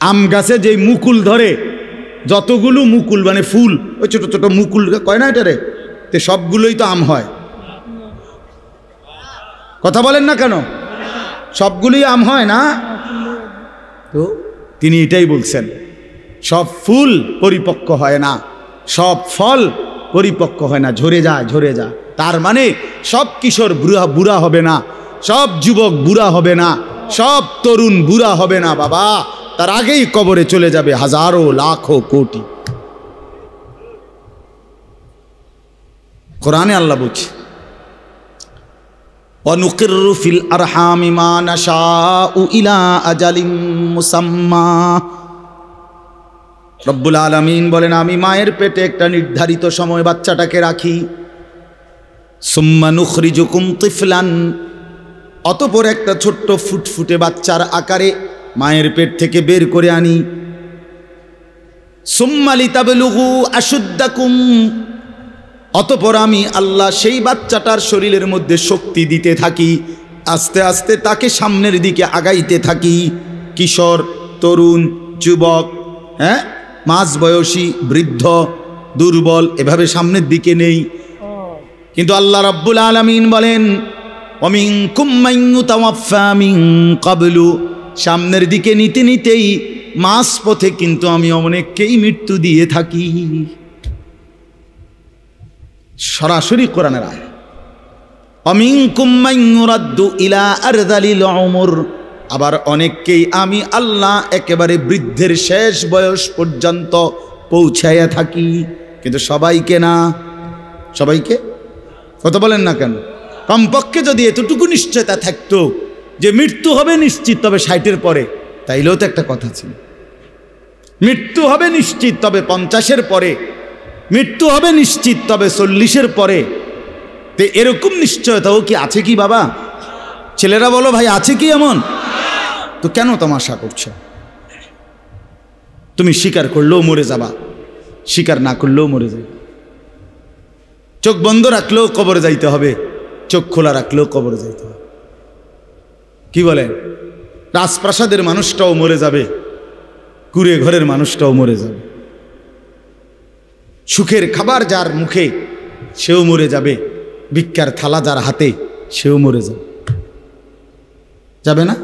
আম গাছে যে মুকুল ধরে, যতগুলো মুকুল মানে ফুল, ওই ছোট ছোট মুকুল কয় না এটারে, তো সবগুলোই তো আম হয়। কথা বলেন না কেন? সবগুলোই আম হয় না? তো তিনি এটাই বলছেন, সব ফুল পরিপক্ক হয় না, সব ফল পরিপক্ক হয় না, ঝরে যায়, ঝরে যায়। তার মানে সব কিশোর বুড়া হবে না, সব যুবক বুড়া হবে না, সব তরুণ বুড়া হবে না বাবা, তার আগেই কবরে চলে যাবে হাজারো লাখো কোটি। কোরআনে আল্লাহ বলছে, ওয়ানুকিররু ফিল আরহামি মা নাশাউ ইলা আজালিম মুসাম্মা। রব্বুল আলামিন বলেন, আমি মায়ের পেটে একটা নির্ধারিত সময় বাচ্চাটাকে রাখি। সুম্মা নুখরিজুকুম তিফলান, অতঃপর একটা ছোট্ট ফুটফুটে বাচ্চার আকারে মায়ের পেট থেকে বের করে আনি। সুম্মা লিতাবলুগু আশুদ্দাকুম, অতঃপর আমি আল্লাহ সেই বাচ্চাটার শরীরের মধ্যে শক্তি দিতে থাকি, আস্তে আস্তে তাকে সামনের দিকে আগাইতে থাকি। কিশোর, তরুণ, যুবক, হ্যাঁ, মাঝবয়সী, বৃদ্ধ, দুর্বল, এভাবে সামনের দিকে নেই। কিন্তু আল্লাহ রাব্বুল আলামিন বলেন, ওয়ামিনকুম মান ইউতাওয়াফফা মিন ক্বাবলু, সামনের দিকে নিতে নিতেই মাঝ পথে কিন্তু আমি অনেককেই মৃত্যু দিয়ে থাকি। সরাসরি কোরআনের আয়াত। ওয়ামিনকুম মান ইউরাদ্দু ইলা আরযালিল উমর, আবার অনেককেই আমি আল্লাহ একেবারে বৃদ্ধের শেষ বয়স পর্যন্ত পৌঁছাইয়া থাকি, কিন্তু সবাইকে না। সবাইকে কথা বলেন না কেন? কমপক্ষে যদি এতটুকু নিশ্চয়তা থাকতো যে মৃত্যু হবে নিশ্চিত, তবে 60-এর পরে, তাইলেও তো একটা কথা ছিল। মৃত্যু হবে নিশ্চিত, তবে 50-এর পরে, মৃত্যু হবে নিশ্চিত, তবে 40-এর পরে। তো এরকম নিশ্চয়তাও কি আছে কি বাবা? ছেলেরা বলো ভাই, আছে কি এমন? তো কেন তামাশা করছো? তুমি স্বীকার করলেও মরে যাবা, স্বীকার না করলেও মরে যাবে। চোখ বন্ধ রাখলেও কবরে যাইতে হবে, চোখ খোলা রাখলেও কবরে যাইতে হবে। কি বলেন? রাজপ্রাসাদের মানুষটাও মরে যাবে, কুড়ে ঘরের মানুষটাও মরে যাবে, সুখের খাবার যার মুখে সেও মরে যাবে, ভিক্ষার থালা যার হাতে সেও মরে যাবে। যাবে না?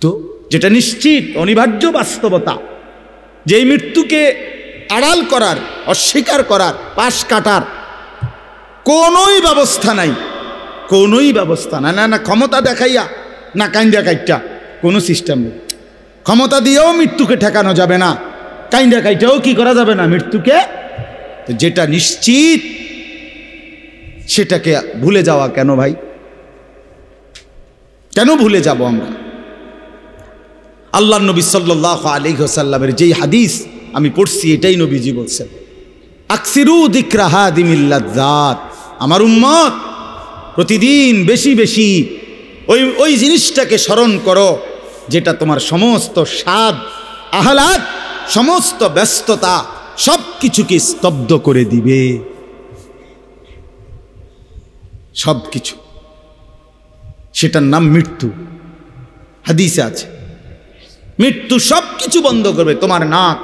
তো যেটা নিশ্চিত অনিবার্য বাস্তবতা, যেই মৃত্যুকে আড়াল করার, অস্বীকার করার, পাশ কাটার কোনোই ব্যবস্থা নাই, কোনোই ব্যবস্থা নাই। না না ক্ষমতা দেখাইয়া, না কাইন্দা কাইটা, কোনো সিস্টেম নেই। ক্ষমতা দিয়েও মৃত্যুকে ঠেকানো যাবে না, কাইন্দা কাইটাও কি করা যাবে না মৃত্যুকে। তো যেটা নিশ্চিত সেটাকে ভুলে যাওয়া কেন ভাই? কেন ভুলে যাব আমরা? আল্লাহ নবী সাল্লাল্লাহু আলাইহি ওয়াসাল্লামের যেই হাদিস আমি পড়ছি, এটাই নবীজি বলছেন, আকসিরু যিকরা হাদিমিল লাযযাত, আমার উম্মত প্রতিদিন বেশি বেশি ওই জিনিসটাকে স্মরণ করো যেটা তোমার সমস্ত স্বাদ আহ্লাদ সমস্ত ব্যস্ততা সব কিছুকে স্তব্ধ করে দিবে। সব কিছু, সেটার নাম মৃত্যু। হাদিসে আছে মৃত্যু সব কিছু বন্ধ করবে। তোমার নাক,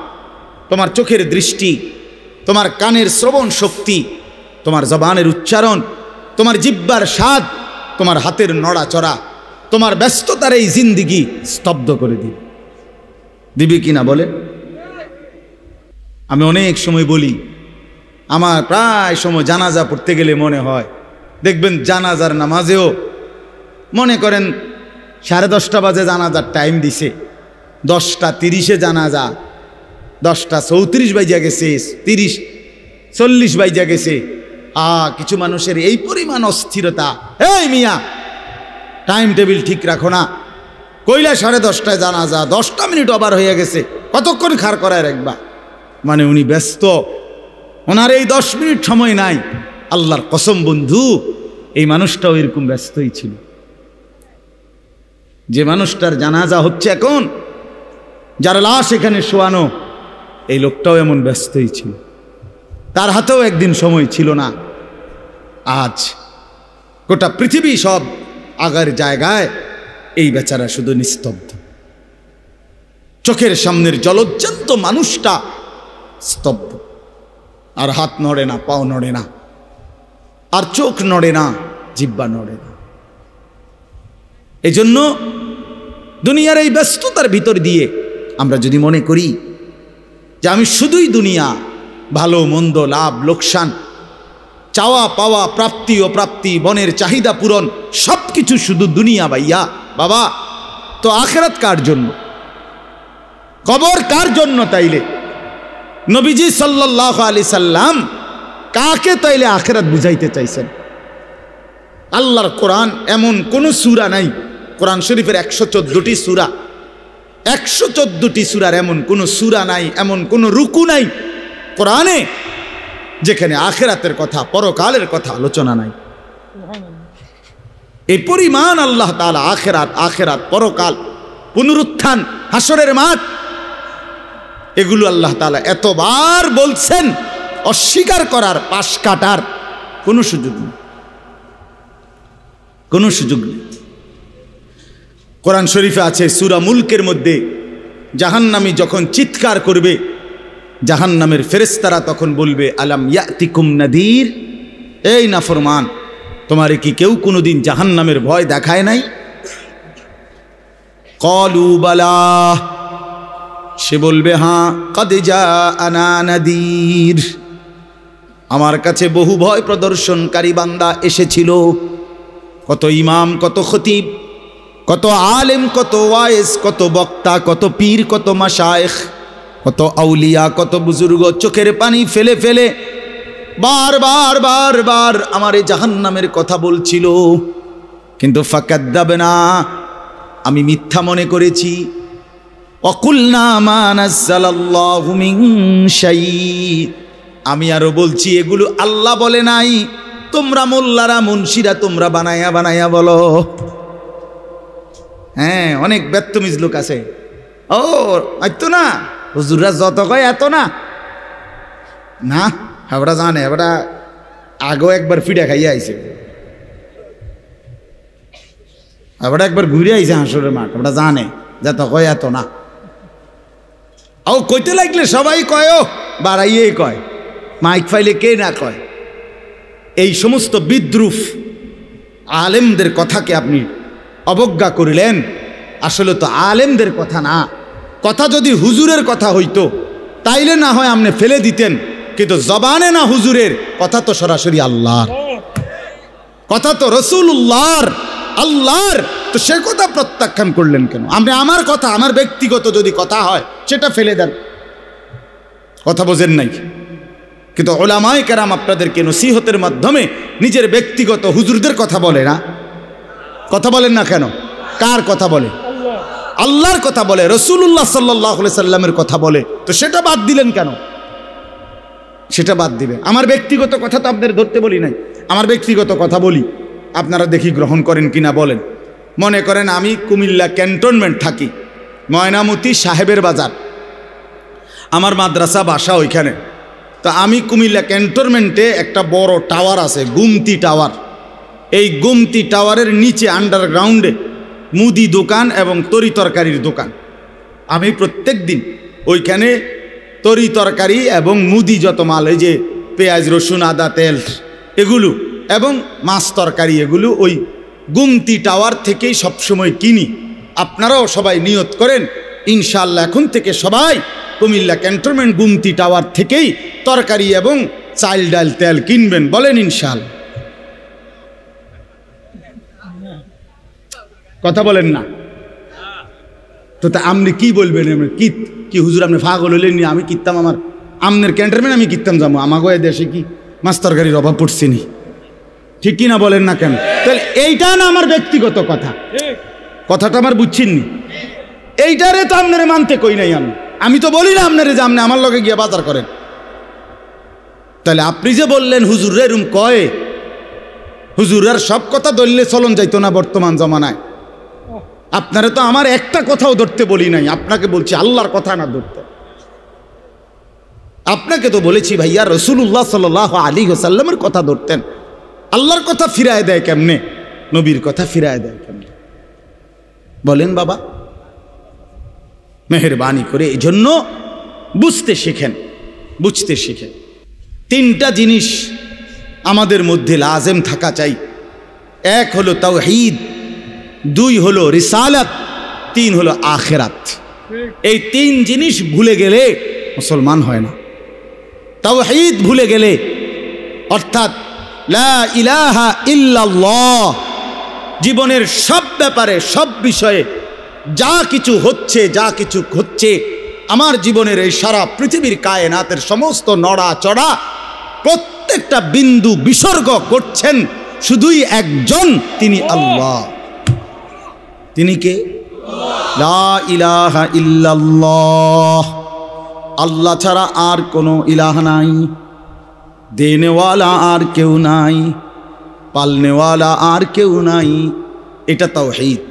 তোমার চোখের দৃষ্টি, তোমার কানের শ্রবণ শক্তি, তোমার জবানের উচ্চারণ, তোমার জিহ্বার স্বাদ, তোমার হাতের নড়াচড়া, তোমার ব্যস্ততার এই জিন্দিগি স্তব্ধ করে দিবে। দিবে কি না বলে? আমি অনেক সময় বলি, আমার প্রায় সময় জানাজা পড়তে গেলে মনে হয়, দেখবেন জানাজার নামাজেও মনে করেন 10:30 বাজে জানাজার টাইম দিছে, 10:30 জানাজা, 10:34 বাজে গেছে, 30-40 বাজে গেছে। কিছু মানুষের এই পরিমাণ অস্থিরতা, এই মিয়া টাইম টেবিল ঠিক রাখো না, কইলা 10:30 জানাজা, 10টা মিনিট ওভার হয়ে গেছে, কতক্ষণ খাড় করায় রাখবা? মানে উনি ব্যস্ত, ওনার এই 10 মিনিট সময় নাই। আল্লাহর কসম বন্ধু, এই মানুষটাও এরকম ব্যস্তই ছিল। যে মানুষটার জানাজা হচ্ছে এখন, যার লাশ এখানে শোয়ানো, এই লোকটাও এমন ব্যস্তই ছিল। তার হাতেও একদিন সময় ছিল না। আজ গোটা পৃথিবী সব আগার জায়গায়, এই বেচারা শুধু নিস্তব্ধ। চোখের সামনের জলজ্জান্ত মানুষটা স্তব্ধ, আর হাত নড়ে না, পাও নড়ে না, আর চোখ নড়ে না, জিহ্বা নড়ে না। এজন্য দুনিয়ার এই ব্যস্ততার ভিতর দিয়ে আমরা যদি মনে করি যে আমি শুধুই দুনিয়া, ভালো মন্দ, লাভ লোকসান, চাওয়া পাওয়া, প্রাপ্তি অপ্রাপ্তি, মনের চাহিদা পূরণ, সব কিছু শুধু দুনিয়া ভাইয়া, বাবা তো আখিরাত কার জন্য? কবর কার জন্য? তাইলে নবীজি সাল্লাল্লাহু আলাইহি সাল্লাম কাকে তাইলে আখিরাত বুঝাইতে চাইছেন? আল্লাহর কোরআন এমন কোন সূরা নাই, কোরআন শরীফের 114টি সূরা, 114টি সূরার এমন কোন সূরা নাই, এমন কোন রুকু নাই কোরআনে যেখানে আখিরাতের কথা, পরকালের কথা আলোচনা নাই। এই পরিমাণ আল্লাহ তাআলা আখিরাত, আখিরাত, পরকাল, পুনরুত্থান, হাসরের মাঠ, এগুলো আল্লাহ তাআলা এতবার বলছেন, অস্বীকার করার, পাশ কাটার কোনো সুযোগ নেই, কোনো সুযোগ নেই। কোরআন শরীফে আছে সূরা মুলকের মধ্যে, জাহান্নামী যখন চিৎকার করবে, জাহান্নামের ফেরেশতারা তখন বলবে, আলাম ইয়াতিকুম নাদির, এই নাফরমান, তোমারে কি কেউ কোনোদিন জাহান্নামের ভয় দেখায় নাই? ক্বালু বালা, সে বলবে হ্যাঁ, কদ জাআনা নাদির, আমার কাছে বহু ভয় প্রদর্শনকারী বান্দা এসেছিল। কত ইমাম, কত খতিব, কত আলেম, কত ওয়াইজ, কত বক্তা, কত পীর, কত মাশায়েখ, কত আউলিয়া, কত বুজুর্গ চোখের পানি ফেলে ফেলে বারবার বারবার আমার এই জাহান্নামের কথা বলছিল, কিন্তু ফাকাদ্দাবনা, আমি মিথ্যা মনে করেছি। ওয়াকুলনা মা নাযালাল্লাহু মিন শাই, আমি আরো বলছি এগুলো আল্লাহ বলে নাই, তোমরা মোল্লারা, মুন্সিরা তোমরা বানায়া বানায়া বলো। হ্যাঁ, অনেক বেত্তমিজ লোক আছে, ও এত না, হুজুররা যত কয় এত না, না হাবড়া জানে, হাবড়া আগেও একবার ফিডা খাইয়া আইছে, হাবড়া একবার ঘুরে আইছে হাসরের মাঠ, হাবড়া জানে যত কয় এত না। ও কইতে লাগলে সবাই কয়, ও বাড়াইয়ে কয়, মাইক ফাইলে কে না কয়। এই সমস্ত বিদ্রুপ আলেমদের কথাকে আপনি অবজ্ঞা করিলেন। আসলে তো আলেমদের কথা না, কথা যদি হুজুরের কথা হইতো তাইলে না হয় আপনি ফেলে দিতেন, কিন্তু জবানে না হুজুরের কথা, তো সরাসরি আল্লাহর কথা, তো রাসূলুল্লাহর, আল্লাহর, তো সে কথা প্রত্যাখ্যান করলেন কেন? আপনি আমার কথা, আমার ব্যক্তিগত যদি কথা হয় সেটা ফেলে দেন, কথা বোঝেন নাই। কিন্তু উলামায়ে কেরাম আপনাদেরকে নসিহতের মাধ্যমে নিজের ব্যক্তিগত হুজুরদের কথা বলে না, কথা বলেন না কেন? কার কথা বলে? আল্লাহর কথা বলে, রাসূলুল্লাহ সাল্লাল্লাহু আলাইহি সাল্লামের কথা বলে, তো সেটা বাদ দিলেন কেন? সেটা বাদ দিবেন। আমার ব্যক্তিগত কথা তো আপনাদের ধরতে বলি নাই, আমার ব্যক্তিগত কথা বলি, আপনারা দেখি গ্রহণ করেন কিনা বলেন। মনে করেন আমি কুমিল্লা ক্যান্টনমেন্ট থাকি, ময়নামতি সাহেবের বাজার, আমার মাদ্রাসা বাসা ওইখানে। তো আমি কুমিল্লা ক্যান্টনমেন্টে একটা বড় টাওয়ার আছে, গুমতি টাওয়ার। এই গুমতি টাওয়ারের নিচে আন্ডারগ্রাউন্ডে মুদি দোকান এবং তরি তরকারির দোকান। আমি প্রত্যেক দিন ওইখানে তরি তরকারি এবং মুদি যত মাল, এই যে পেঁয়াজ রসুন আদা তেল এগুলো এবং মাছ তরকারি এগুলো ওই গুমতি টাওয়ার থেকেই সবসময় কিনি। আপনারাও সবাই নিয়ত করেন ইনশাআল্লাহ এখন থেকে সবাই কুমিল্লা ক্যান্টনমেন্ট গুমতি টাওয়ার থেকেই তরকারি এবং চাল ডাল তেল কিনবেন, বলেন ইনশাআল্লাহ। কথা বলেন না তো, তা আপনি কি বলবেন? কি হুজুর আপনি পাগল হলেন? আমি কিনতাম, আমার আমনের ক্যান্টনমেন্ট আমি কিনতাম যাবো, আমাকে দেশে কি মাছ তরকারির অভাব পড়ছে নি? ঠিক কিনা বলেন না কেন? তাহলে এইটা না আমার ব্যক্তিগত কথা, কথাটা আমার বুঝছেননি? এইটারে তো আপনারে মানতে কই নাই আমি তো বলি না আপনারে যে আপনি আমার লগে গিয়ে বাজার করেন। তাহলে আপনি যে বললেন হুজুর এরম কয়, হুজুরের সব কথা ধরলে চলন যাইতো না বর্তমান জমানায়। আপনারা তো আমার একটা কথাও ধরতে বলি নাই, আপনাকে বলছি আল্লাহর কথা না ধরতে। আপনাকে তো বলেছি ভাইয়া রাসূলুল্লাহ সাল্লাল্লাহু আলাইহি ওয়াসাল্লামের কথা ধরতেন। আল্লাহর কথা ফিরায় দেয় কেমনে? নবীর কথা ফিরায় দেয় কেমনে? বলেন বাবা, মেহেরবানি করে এই জন্য বুঝতে শিখেন, বুঝতে শিখেন। তিনটা জিনিস আমাদের মধ্যে লাজেম থাকা চাই। এক হলো তাওহীদ, দুই হলো রিসালাত, তিন হলো আখিরাত। এই তিন জিনিস ভুলে গেলে মুসলমান হয় না। তাওহীদ ভুলে গেলে, অর্থাৎ লা ইলাহা ইল্লাল্লাহ, জীবনের সব ব্যাপারে সব বিষয়ে যা কিছু হচ্ছে আমার জীবনের এই সারা পৃথিবীর কায়নাতের সমস্ত নড়া চড়া প্রত্যেকটা বিন্দু বিসর্গ করছেন শুধুই একজন, তিনি আল্লাহ। তিনি কে? লা ইলাহা ইল্লাল্লাহ, আল্লাহ ছাড়া আর কোনো ইলাহ নাই, দেনেওয়ালা আর কেউ নাই, পালনেওয়ালা আর কেউ নাই। এটা তাওহীদ।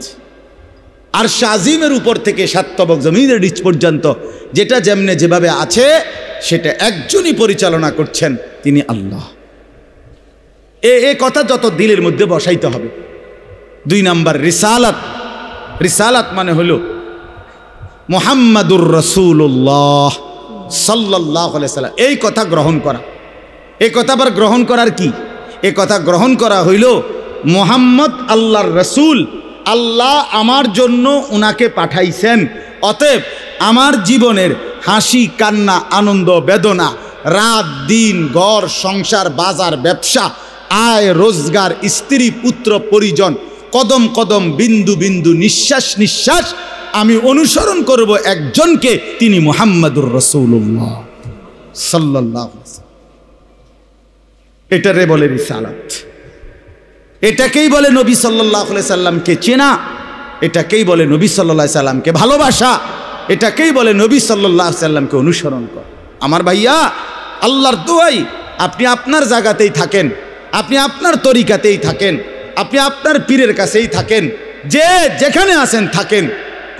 আর শাজিমের উপর থেকে সাতবক জমিনের নিচ পর্যন্ত যেটা যেমনে যেভাবে আছে সেটা একজনই পরিচালনা করছেন, তিনি আল্লাহ। এ কথা যত দিলের মধ্যে বসাইতে হবে। দুই নাম্বার রিসালাত। রিসালাত মানে হলো মুহাম্মাদুর রাসূলুল্লাহ সাল্লাল্লাহু আলাইহি সাল্লাম, এই কথা গ্রহণ করা। এই কথা আবার গ্রহণ করার কি? এই কথা গ্রহণ করা হইল মুহাম্মদ আল্লাহর রসুল, আল্লাহ আমার জন্য উনাকে পাঠাইছেন। অতএব আমার জীবনের হাসি কান্না আনন্দ বেদনা, রাত দিন, ঘর সংসার বাজার ব্যবসা, আয় রোজগার, স্ত্রী পুত্র পরিজন, কদম কদম বিন্দু বিন্দু নিঃশ্বাস নিঃশ্বাস আমি অনুসরণ করব একজনকে, তিনি মুহাম্মাদুর রাসূলুল্লাহ সাল্লাল্লাহু আলাইহি ওয়াসাল্লাম। এটারে বলে রিসালাত। এটাকেই বলে নবী সাল্লাল্লাহু আলাইহি সাল্লামকে চেনা, এটাকেই বলে নবী সাল্লাল্লাহু আলাইহি সাল্লামকে ভালোবাসা, এটাকেই বলে নবী সাল্লাল্লাহু আলাইহি সাল্লামকে অনুসরণ কর। আমার ভাইয়া, আল্লাহর দোয়াই আপনি আপনার জায়গাতেই থাকেন, আপনি আপনার তরিকাতেই থাকেন, আপনি আপনার পীরের কাছেই থাকেন, যে যেখানে আছেন থাকেন,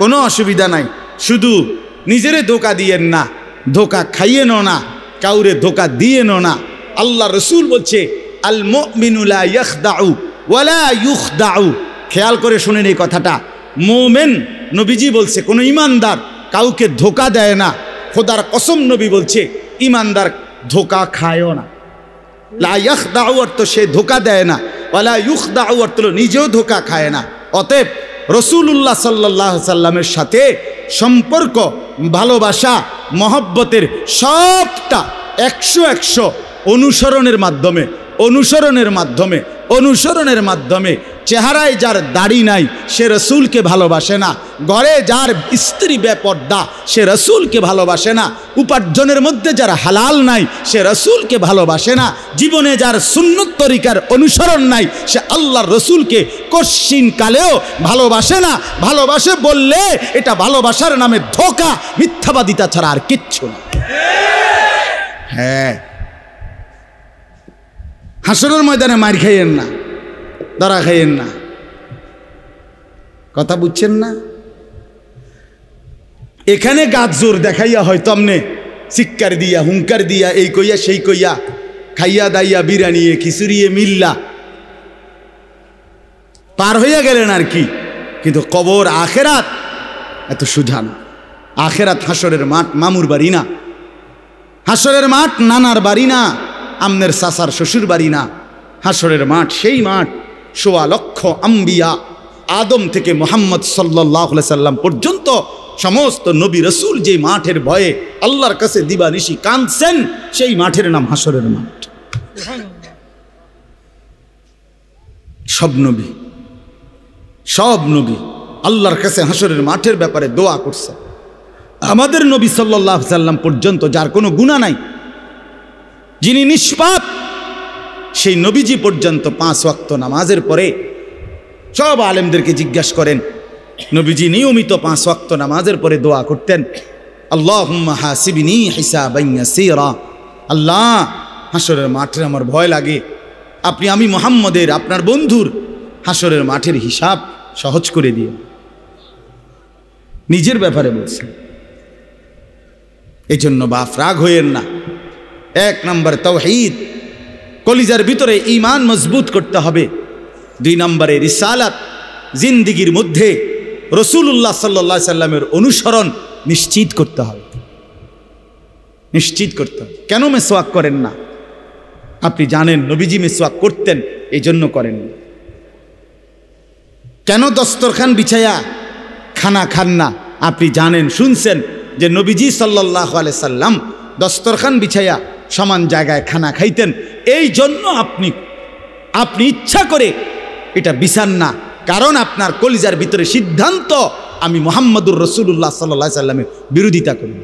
কোনো অসুবিধা নাই। শুধু নিজেরে ধোকা দিয়েন না, ধোকা খাইয়েনও না, কাউরে ধোকা দিয়েনও না। আল্লাহ রসুল বলছে আল মুমিনু লা ইয়াখদাউ ওয়ালা ইউখদাউ। খেয়াল করে শুনেন এই কথাটা। মুমিন, নবীজি বলছে, কোনো ইমানদার কাউকে ধোকা দেয় না। খোদার কসম নবী বলছে ইমানদার ধোকা খায়ও না। লা ইয়াখদাউ অর্থ সে ধোকা দেয় না, ওয়ালা ইউখদাউ অর্থ নিজেও ধোকা খায় না। অতএব রসুলুল্লাহ সাল্লাল্লাহু আলাইহি সাল্লামের সাথে সম্পর্ক, ভালোবাসা, মহব্বতের সবটা 100 অনুসরণের মাধ্যমে, অনুসরণের মাধ্যমে। চেহারায় যার দাড়ি নাই সে রসুলকে ভালোবাসে না, ঘরে যার স্ত্রী বেপর্দা সে রসুলকে ভালোবাসে না, উপার্জনের মধ্যে যার হালাল নাই সে রসুলকে ভালোবাসে না, জীবনে যার সুন্নত তরিকার অনুসরণ নাই সে আল্লাহর রসুলকে কশ্চিন কালেও ভালোবাসে না। ভালোবাসে বললে এটা ভালোবাসার নামে ধোঁকা, মিথ্যাবাদিতা ছাড়া আর কিচ্ছু না। হ্যাঁ, হাসরের ময়দানে মার খাইয়েন না, ধরা খাইয়েন না। কথা বুঝছেন না? এখানে গাছ জোর দেখাইয়া হয়তো আমনে চিৎকার দিয়া হুঙ্কার দিয়া এই কইয়া সেই কইয়া খাইয়া দাইয়া বিরানিয়ে খিচুড়িয়ে মিল্লা পার হইয়া গেলেন আর কি। কিন্তু কবর আখেরাত এত সুজা না। আখেরাত হাসরের মাঠ মামুর বাড়ি না, হাসরের মাঠ নানার বাড়ি না, আমনের সাসার শ্বশুর বাড়ি না। হাসরের মাঠ সেই মাঠ ১৬ লক্ষ আম্বিয়া আদম থেকে মুহাম্মদ সাল্লাল্লাহু আলাইহি সাল্লাম পর্যন্ত সমস্ত নবী রসুল যে মাঠের ভয়ে আল্লাহর কাছে দিবানিশি কাঁদছেন, সেই মাঠের নাম হাসরের মাঠ। সব নবী আল্লাহর কাছে হাসরের মাঠের ব্যাপারে দোয়া করছে। আমাদের নবী সাল্লাল্লাহু আলাইহি সাল্লাম পর্যন্ত যার কোনো গুনাহ নাই, যিনি নিষ্পাপ, সেই নবীজি পর্যন্ত 5 ওয়াক্ত নামাজের পরে সব আলেমদেরকে জিজ্ঞাসা করেন, নবীজি নিয়মিত 5 ওয়াক্ত নামাজের পরে দোয়া করতেন, আল্লাহুম্মা হাসিবনি হিসাবান ইয়াসীরা। আল্লাহ, হাসরের মাঠে আমার ভয় লাগে, আপনি আমি মুহাম্মদের আপনার বন্ধুর হাসরের মাঠের হিসাব সহজ করে দিয়ে। নিজের ব্যাপারে বলছেন। এই জন্য বাপ রাগ হইয়েন না। 1 নম্বর তাওহীদ, কলিজার ভিতরে ঈমান মজবুত করতে হবে। 2 নম্বরে রিসালাত, জিন্দিগির মধ্যে রাসূলুল্লাহ সাল্লাল্লাহু আলাইহি সাল্লামের অনুসরণ নিশ্চিত করতে হবে। কেন মেসওয়াক করেন না? আপনি জানেন নবীজি মেসওয়াক করতেন, এই জন্য করেন না। কেন দস্তরখান বিছায়া খানা খান না? আপনি জানেন, শুনছেন যে নবীজি সাল্লাল্লাহু আলাইহি সাল্লাম দস্তরখান বিছায়া সমান জায়গায় খানা খাইতেন, এই জন্য আপনি ইচ্ছা করে এটা বিছান না। কারণ আপনার কলিজার ভিতরে সিদ্ধান্ত, আমি মুহাম্মদুর রাসূলুল্লাহ সাল্লাল্লাহু আলাইহি সাল্লামের বিরোধিতা করব।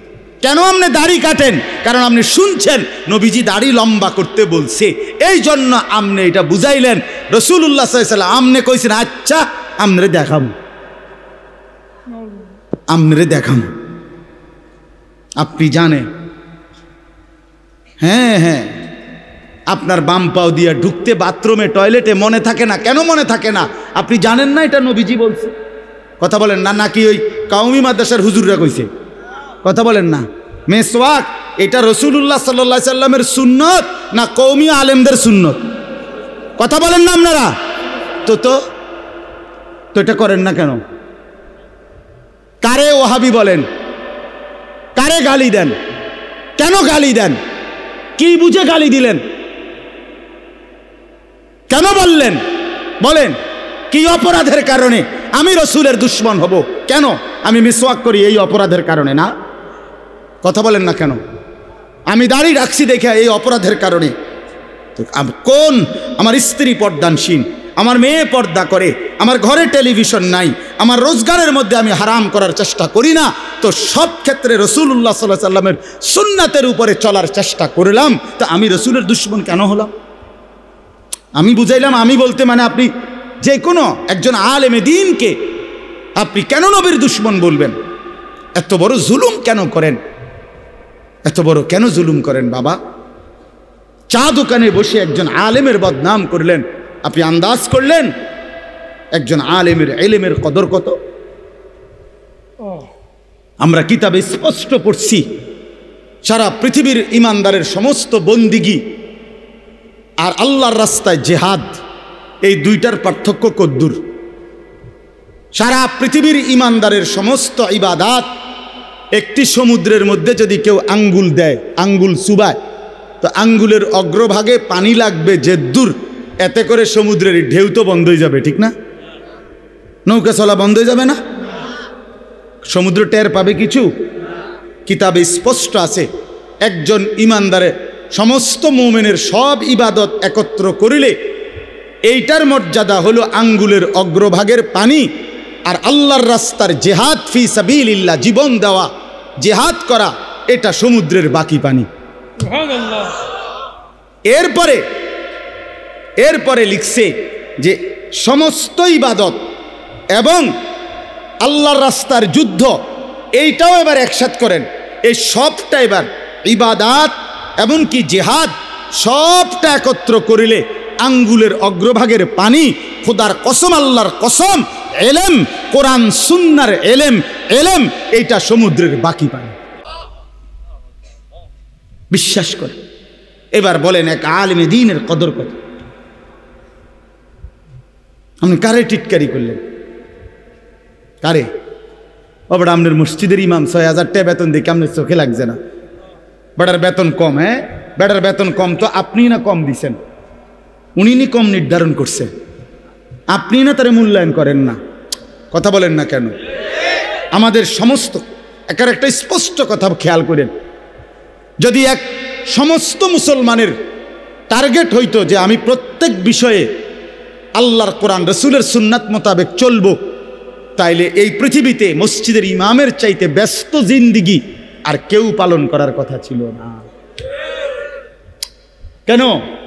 কেন আপনি দাড়ি কাটেন? কারণ আপনি শুনছেন নবীজি দাড়ি লম্বা করতে বলছে, এই জন্য আপনি এটা বুঝাইলেন। রাসূলুল্লাহ সাল্লাল্লাহু আলাইহি সাল্লাম আপনি কইছেন, আচ্ছা আমরে দেখাম। আপনি জানেন, হ্যাঁ, আপনার বাম পাও দিয়ে ঢুকতে বাথরুমে টয়লেটে মনে থাকে না। কেন মনে থাকে না? আপনি জানেন না এটা নবীজি বলছে। কথা বলেন না, নাকি ওই কাউমি মাদ্রাসার হুজুররা কইছে? কথা বলেন না। মেসওয়াক এটা রাসূলুল্লাহ সাল্লাল্লাহু আলাইহি সাল্লামের সুন্নত না কওমি আলেমদের সুন্নত? কথা বলেন না আপনারা। তো এটা করেন না কেন? কারে ওহাবি বলেন? কারে গালি দেন? কেন গালি দেন? কি বুঝে গালি দিলেন? কেন বললেন? বলেন, কি অপরাধের কারণে আমি রসুলের দুশ্মন হব? কেন আমি মিসওয়াক করি? এই অপরাধের কারণে না? কথা বলেন না কেন? আমি দাড়ি রাখছি দেখে এই অপরাধের কারণে? কোন আমার স্ত্রী পর্দানসীন, আমার মেয়ে পর্দা করে, আমার ঘরে টেলিভিশন নাই, আমার রোজগারের মধ্যে আমি হারাম করার চেষ্টা করি না, তো সব ক্ষেত্রে রাসূলুল্লাহ সাল্লাল্লাহু আলাইহি সাল্লামের সুন্নাতের উপরে চলার চেষ্টা করলাম, তা আমি রসুলের দুশ্মন কেন হলাম? আমি বুঝাইলাম, আমি বলতে মানে আপনি যে কোনো একজন আলেমে দ্বীনকে আপনি কেন নবীর দুশ্মন বলবেন? এত বড় জুলুম কেন করেন? এত বড় কেন জুলুম করেন বাবা? চা দোকানে বসে একজন আলেমের বদনাম করলেন, আপনি আন্দাজ করলেন একজন আলেমের ইলমের কদর কত? আমরা কিতাবে স্পষ্ট পড়ছি, সারা পৃথিবীর ইমানদারের সমস্ত বন্দিগি আর আল্লাহর রাস্তায় জিহাদ, এই দুইটার পার্থক্য কদ্দুর। সারা পৃথিবীর ইমানদারের সমস্ত ইবাদাত, একটি সমুদ্রের মধ্যে যদি কেউ আঙ্গুল দেয়, আঙ্গুল চুবায়, তো আঙ্গুলের অগ্রভাগে পানি লাগবে যে দূর, এতে করে সমুদ্রের ঢেউ তো বন্ধ হয়ে যাবে, ঠিক না? নৌকা চলা বন্ধ হয়ে যাবে না? সমুদ্র টের পাবে কিছু? কিতাবে স্পষ্ট আছে, একজন ইমানদারে সমস্ত মুমিনের সব ইবাদত একত্র করিলে এইটার মর্যাদা হলো আঙ্গুলের অগ্রভাগের পানি। আর আল্লাহর রাস্তার জিহাদ ফি সাবিলিল্লাহ, জীবন দেওয়া, জিহাদ করা, এটা সমুদ্রের বাকি পানি। এরপরে লিখছে যে সমস্ত ইবাদত এবং আল্লাহর রাস্তার যুদ্ধ, এইটাও এবার একসাথ করেন। এই সবটা এবার ইবাদাত এমনকি জিহাদ সবটা একত্র করিলে আঙ্গুলের অগ্রভাগের পানি, খোদার কসম, আল্লাহর কসম, এলেম, কোরআন সুন্নার এলেম, এলেম এইটা সমুদ্রের বাকি পানি। বিশ্বাস করে। এবার বলেন এক আলেমে দ্বীনের কদর কত? আপনি কারে টিটকারি করলেন? কারে? ওটা আপনার মসজিদের ইমাম ৬,০০০ টাকা বেতন দিয়ে আপনার চোখে লাগছে না? বেটার বেতন কম। হ্যাঁ, বেটার বেতন কম তো আপনি না কম দিছেন? উনি নি কম নির্ধারণ করছেন, আপনি না তারে মূল্যায়ন করেন না? কথা বলেন না কেন? আমাদের সমস্ত একটা স্পষ্ট কথা খেয়াল করেন, যদি এক সমস্ত মুসলমানের টার্গেট হইতো যে আমি প্রত্যেক বিষয়ে আল্লাহর কোরআন রসুলের সুন্নাত মোতাবেক চলব, তাইলে এই পৃথিবীতে মসজিদের ইমামের চাইতে ব্যস্ত জিন্দিগি আর কেউ পালন করার কথা ছিল না। কেন?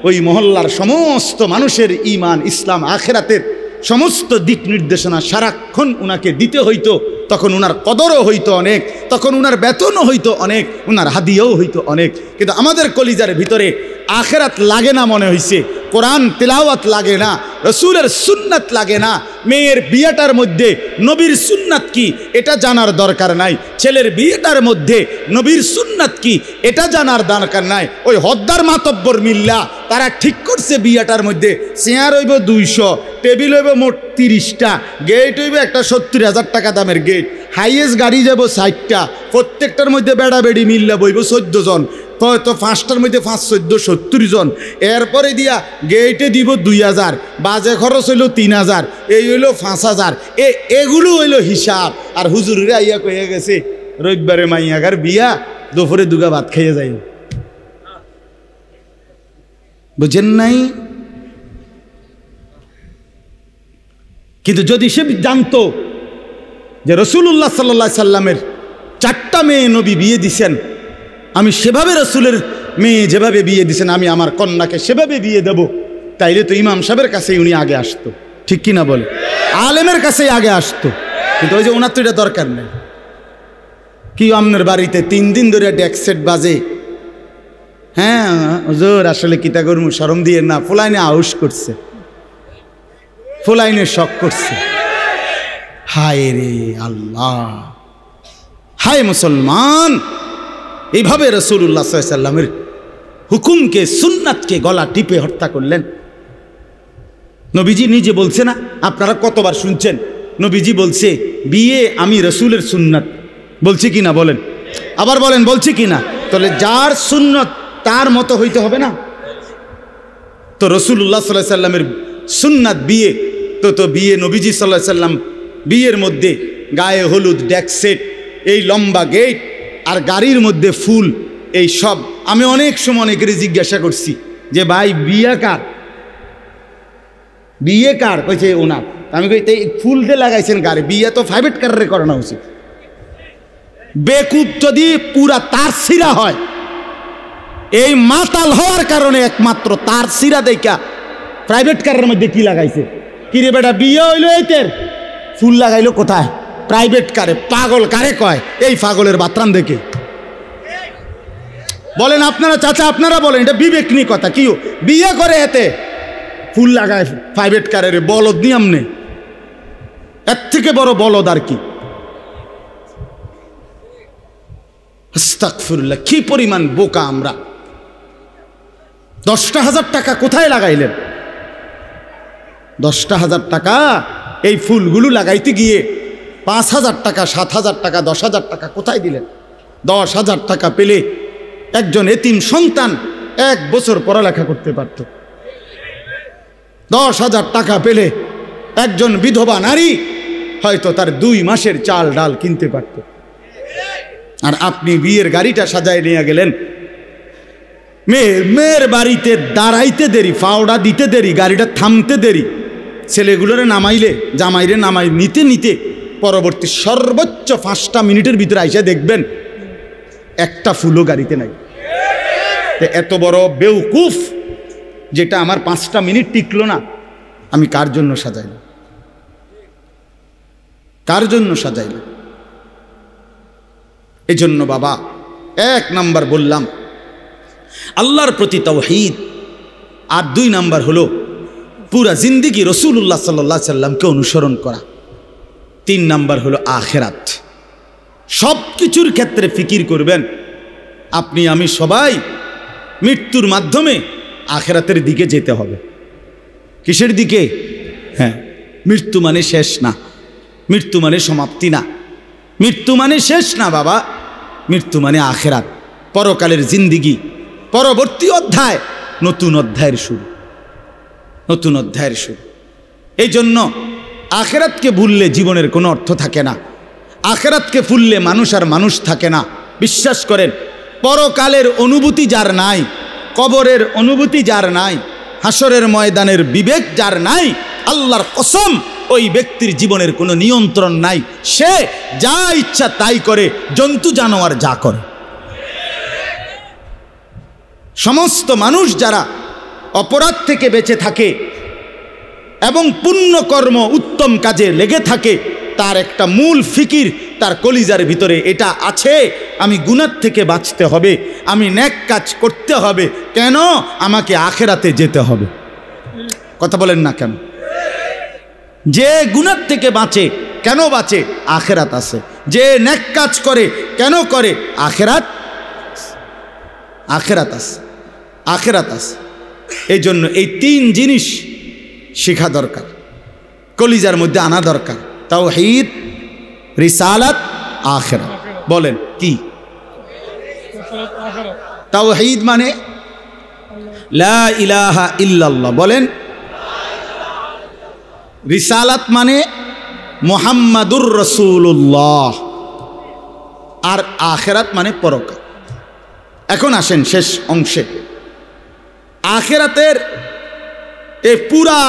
ওই মহল্লার সমস্ত মানুষের ঈমান, ইসলাম, আখিরাতের সমস্ত দিক নির্দেশনা সারাক্ষণ উনাকে দিতে হইতো। তখন উনার কদরও হইতো অনেক, তখন উনার বেতনও হইতো অনেক, উনার হাদিয়াও হইতো অনেক। কিন্তু আমাদের কলিজার ভিতরে আখিরাত লাগে না মনে হইছে, কোরআন তিলাওয়াত লাগে না, রসুলের সুন্নাত লাগে না। মেয়ের বিয়েটার মধ্যে নবীর সুন্নাত কি এটা জানার দরকার নাই, ছেলের বিয়েটার মধ্যে নবীর সুন্নাত কি এটা জানার দরকার নাই। ওই হদ্দার মাতব্বর মিল্লা তারা ঠিক করছে বিয়েটার মধ্যে চেয়ার হইব ২০০, টেবিল হইব মোট ৩০টা, গেট হইব একটা ৭০,০০০ টাকা দামের গেট, হাইয়েস্ট গাড়ি যাব ৬০টা, প্রত্যেকটার মধ্যে বেড়া বেড়ি মিল্লা বইব ১৪ জন, তো ৫টার মধ্যে ৫, ১৪, ৭০ জন। এরপরে দিয়া গেটে দিব ২,০০০, বাজে খরচ হইল ৩,০০০, এই হইল ৫,০০০। এগুলো হইল হিসাব। আর হুজুরে আইয়া কয়ে গেছে রবিবারে মাইয়াগার বিয়া, দুপুরে দুগা ভাত খাইয়ে যাই। বুঝেন নাই? কিন্তু যদি সে জানতো যে রাসূলুল্লাহ সাল্লাল্লাহু আলাইহি সাল্লামের 4টা মেয়ে নবী বিয়ে দিছেন, আমি সেভাবে রাসূলের মেয়ে যেভাবে বিয়ে দিছেন আমি আমার কন্যাকে সেভাবে বিয়ে দেব, তাইলে তো ইমাম সাহেবের কাছেই উনি আগে আসতো। ঠিক কিনা বলে? আলেমের কাছেই আগে আসতো। কিন্তু ওই যে ওনার তো এটা দরকার নেই। কি আপনার বাড়িতে 3 দিন ধরে ডেকসেট বাজে? হ্যাঁ হুজুর আসলে কিতা করবো, শরম দিয়ে না, ফুলাইনে আউশ করছে, ফুলাইনে শখ করছে। হায় রে আল্লাহ, হায় মুসলমান! এইভাবে রাসূলুল্লাহ সাল্লাল্লাহু আলাইহি সাল্লামের হুকুমকে, সুন্নাতকে গলা টিপে হত্যা করলেন। নবীজি নিজে বলছে না, আপনারা কতবার শুনছেন, নবীজি বলছে বিয়ে আমি রাসূলের সুন্নাত। বলছি কি না বলেন? আবার বলেন বলছি কি না? তাহলে যার সুন্নাত তার মতো হইতে হবে না? তো রাসূলুল্লাহ সাল্লাল্লাহু আলাইহি সাল্লামের সুন্নাত বিয়ে, তো বিয়ে নবীজি সাল্লাল্লাহু আলাইহি সাল্লাম বিয়ের মধ্যে গায়ে হলুদ, ডেকসেট, এই লম্বা গেট আর গাড়ির মধ্যে ফুল, এই সব। আমি অনেক সময় অনেকের জিজ্ঞাসা করছি যে ভাই বিয়ে কার, বিয়ে কার? কইছে ওনার। আমি কই এই ফুল দিয়ে লাগাইছেন গাড়ি, বিয়ে তো প্রাইভেট কারে করানো উচিত। বেকুব যদি পুরা তার সিরা হয়, এই মাতাল হওয়ার কারণে একমাত্র তার সিরা দেখা প্রাইভেট কারের মধ্যে কি লাগাইছে। কিরে বেটা বিয়ে হইলো এইতের, ফুল লাগাইলো কোথায়? প্রাইভেট কারে। পাগল কারে কয়? এই পাগলের বাতরান দেখে। বলেন আপনারা চাচা, আপনারা বলেন, এটা বিবেক নিয়ে কথা। কি বিয়ে করে এতে ফুল লাগায় প্রাইভেট কারের? বলদ নিয়ম নেই, এর থেকে বড় বলদ আর কি? আস্তাগফিরুল্লাহ, কি পরিমাণ বোকা আমরা! 10,000 টাকা কোথায় লাগাইলেন? 10,000 টাকা এই ফুলগুলো লাগাইতে গিয়ে 5,000 টাকা, 7,000 টাকা, 10,000 টাকা কোথায় দিলেন? 10,000 টাকা পেলে একজন এতিম সন্তান 1 বছর পড়ালেখা করতে পারত। 10,000 টাকা পেলে একজন বিধবা নারী হয়তো তার 2 মাসের চাল ডাল কিনতে পারত। আর আপনি বিয়ের গাড়িটা সাজায় নিয়ে গেলেন, মেয়ের বাড়িতে দাঁড়াইতে দেরি, ফাওড়া দিতে দেরি, গাড়িটা থামতে দেরি, ছেলেগুলোরে নামাইলে জামাইরে নামাই নিতে নিতে পরবর্তী সর্বোচ্চ 5টা মিনিটের ভিতরে আইসা দেখবেন একটা ফুলও গাড়িতে নাই। এত বড় বেউকুফ যেটা আমার 5টা মিনিট টিকলো না, আমি কার জন্য সাজাইলাম? কার জন্য সাজাইলাম? এই জন্য বাবা 1 নাম্বার বললাম, আল্লাহর প্রতি তাওহীদ। আর 2 নাম্বার হলো পুরা জিন্দেগি রাসূলুল্লাহ সাল্লাল্লাহু আলাইহি সাল্লামকে অনুসরণ করা। 3 নাম্বার হলো আখিরাত। সব কিছুর ক্ষেত্রে ফিকির করবেন। আপনি আমি সবাই মৃত্যুর মাধ্যমে আখিরাতের দিকে যেতে হবে। কিসের দিকে? হ্যাঁ, মৃত্যু মানে শেষ না, মৃত্যু মানে সমাপ্তি না, মৃত্যু মানে শেষ না বাবা। মৃত্যু মানে আখিরাত, পরকালের জিন্দেগি, পরবর্তী অধ্যায়, নতুন অধ্যায়ের শুরু, নতুন অধ্যায়ের শুরু। এই জন্য আখিরাতকে ভুললে জীবনের কোনো অর্থ থাকে না। আখিরাতকে ভুললে মানুষ আর মানুষ থাকে না। বিশ্বাস করেন, পরকালের অনুভূতি যার নাই, কবরের অনুভূতি যার নাই, হাসরের ময়দানের বিবেক যার নাই, আল্লাহর কসম ওই ব্যক্তির জীবনের কোনো নিয়ন্ত্রণ নাই। সে যা ইচ্ছা তাই করে, জন্তু জানোয়ার যা করে। সমস্ত মানুষ যারা অপরাধ থেকে বেঁচে থাকে এবং পুণ্যকর্ম উত্তম কাজে লেগে থাকে, তার একটা মূল ফিকির তার কলিজার ভিতরে এটা আছে, আমি গুনাহ থেকে বাঁচতে হবে, আমি নেক কাজ করতে হবে। কেন? আমাকে আখিরাতে যেতে হবে। কথা বলেন না কেন? যে গুনাহ থেকে বাঁচে, কেন বাঁচে? আখিরাত আছে। যে নেক কাজ করে, কেন করে? আখিরাত, আখিরাত আছে, আখিরাত আছে। এই জন্য এই 3 জিনিস শেখা দরকার, কলিজার মধ্যে আনা দরকার। তাওহীদ, রিসালাত, আখিরাত। বলেন কি? তাওহীদ মানে লা ইলাহা ইল্লাল্লাহ, বলেন। রিসালাত মানে মুহাম্মাদুর রাসূলুল্লাহ, আর আখিরাত মানে পরকাল। এখন আসেন শেষ অংশে। আখিরাতের এই পুরা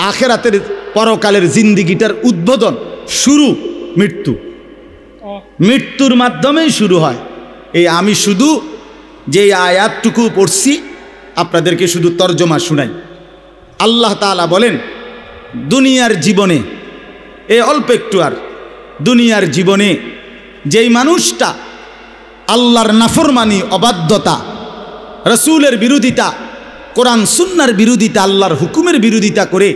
আখিরাতের পরকালের জিন্দেগিটার উদ্বোধন, শুরু মৃত্যু। মৃত্যুর মাধ্যমেই শুরু হয়। এই আমি শুধু যে আয়াতটুকু পড়ছি আপনাদেরকে শুধু তর্জমা শুনাই। আল্লাহ তাআলা বলেন, দুনিয়ার জীবনে, এই অল্প একটু আর দুনিয়ার জীবনে যেই মানুষটা আল্লাহর নাফরমানি, অবাধ্যতা, রসুলের বিরোধিতা, কোরআন সুন্নার বিরোধিতা, আল্লাহর হুকুমের বিরোধিতা করে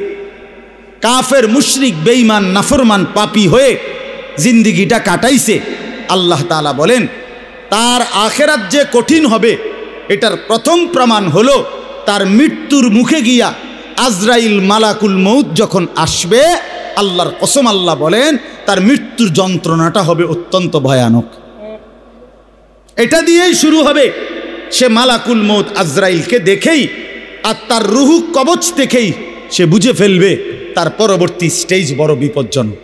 কাফের, মুশরিক, বেঈমান, নাফরমান, পাপী হয়ে জিন্দেগিটা কাটাইছে, আল্লাহ তাআলা বলেন তার আখিরাত যে কঠিন হবে এটার প্রথম প্রমাণ হলো তার মৃত্যুর মুখে গিয়া আজরাইল মালাকুল মউত যখন আসবে, আল্লাহর কসম আল্লাহ বলেন তার মৃত্যুর যন্ত্রণাটা হবে অত্যন্ত ভয়ানক। এটা দিয়েই শুরু হবে। সে মালাকুল মউত আজরাইলকে দেখেই আর তার রুহু কবচ দেখেই সে বুঝে ফেলবে তার পরবর্তী স্টেজ বড় বিপজ্জনক,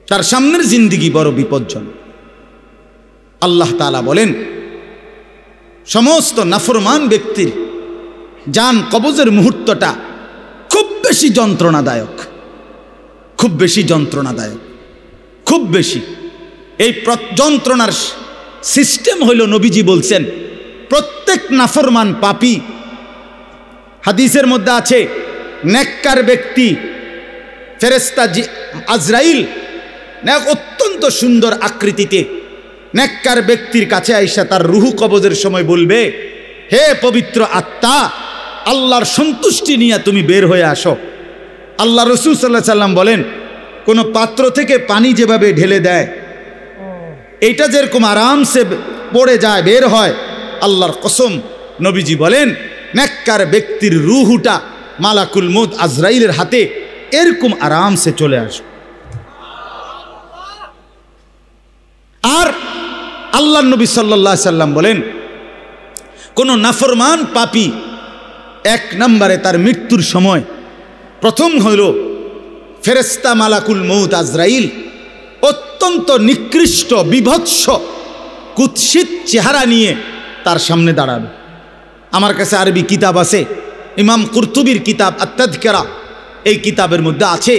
তার সামনের জিন্দেগি বড় বিপজ্জনক। আল্লাহ তাআলা বলেন সমস্ত নাফরমান ব্যক্তির জান কবজের মুহূর্তটা খুব বেশি যন্ত্রণাদায়ক, খুব বেশি যন্ত্রণাদায়ক, খুব বেশি। এই যন্ত্রণার সিস্টেম হইল, নবীজি বলছেন প্রত্যেক নাফরমান পাপী, হাদিসের মধ্যে আছে নেককার ব্যক্তি ফেরেশতা আজরাইল অত্যন্ত সুন্দর আকৃতিতে নেককার ব্যক্তির কাছে আইসা তার রুহু কবজের সময় বলবে, হে পবিত্র আত্মা, আল্লাহর সন্তুষ্টি নিয়ে তুমি বের হয়ে আসো। আল্লাহ রাসূল সাল্লাল্লাহু আলাইহি সাল্লাম বলেন কোন পাত্র থেকে পানি যেভাবে ঢেলে দেয়, এইটা যেরকম আরামসে পড়ে যায়, বের হয়, আল্লাহর কসম নবীজি বলেন নেককার ব্যক্তির রুহুটা মালাকুল মউত আজরাইলের হাতে এরকম আরামসে চলে আসে। আর আল্লাহ নবী সাল্লাল্লাহু আলাইহি সাল্লাম বলেন কোন নাফরমান পাপী এক নম্বরে তার মৃত্যুর সময় প্রথম হইল ফেরেশতা মালাকুল মউত আজরাইল অত্যন্ত নিকৃষ্ট, বিভৎস, কুৎসিত চেহারা নিয়ে তার সামনে দাঁড়াবে। আমার কাছে আরবি কিতাব আছে, ইমাম কুরতুবির কিতাব আত-তাযকিরা, এই কিতাবের মধ্যে আছে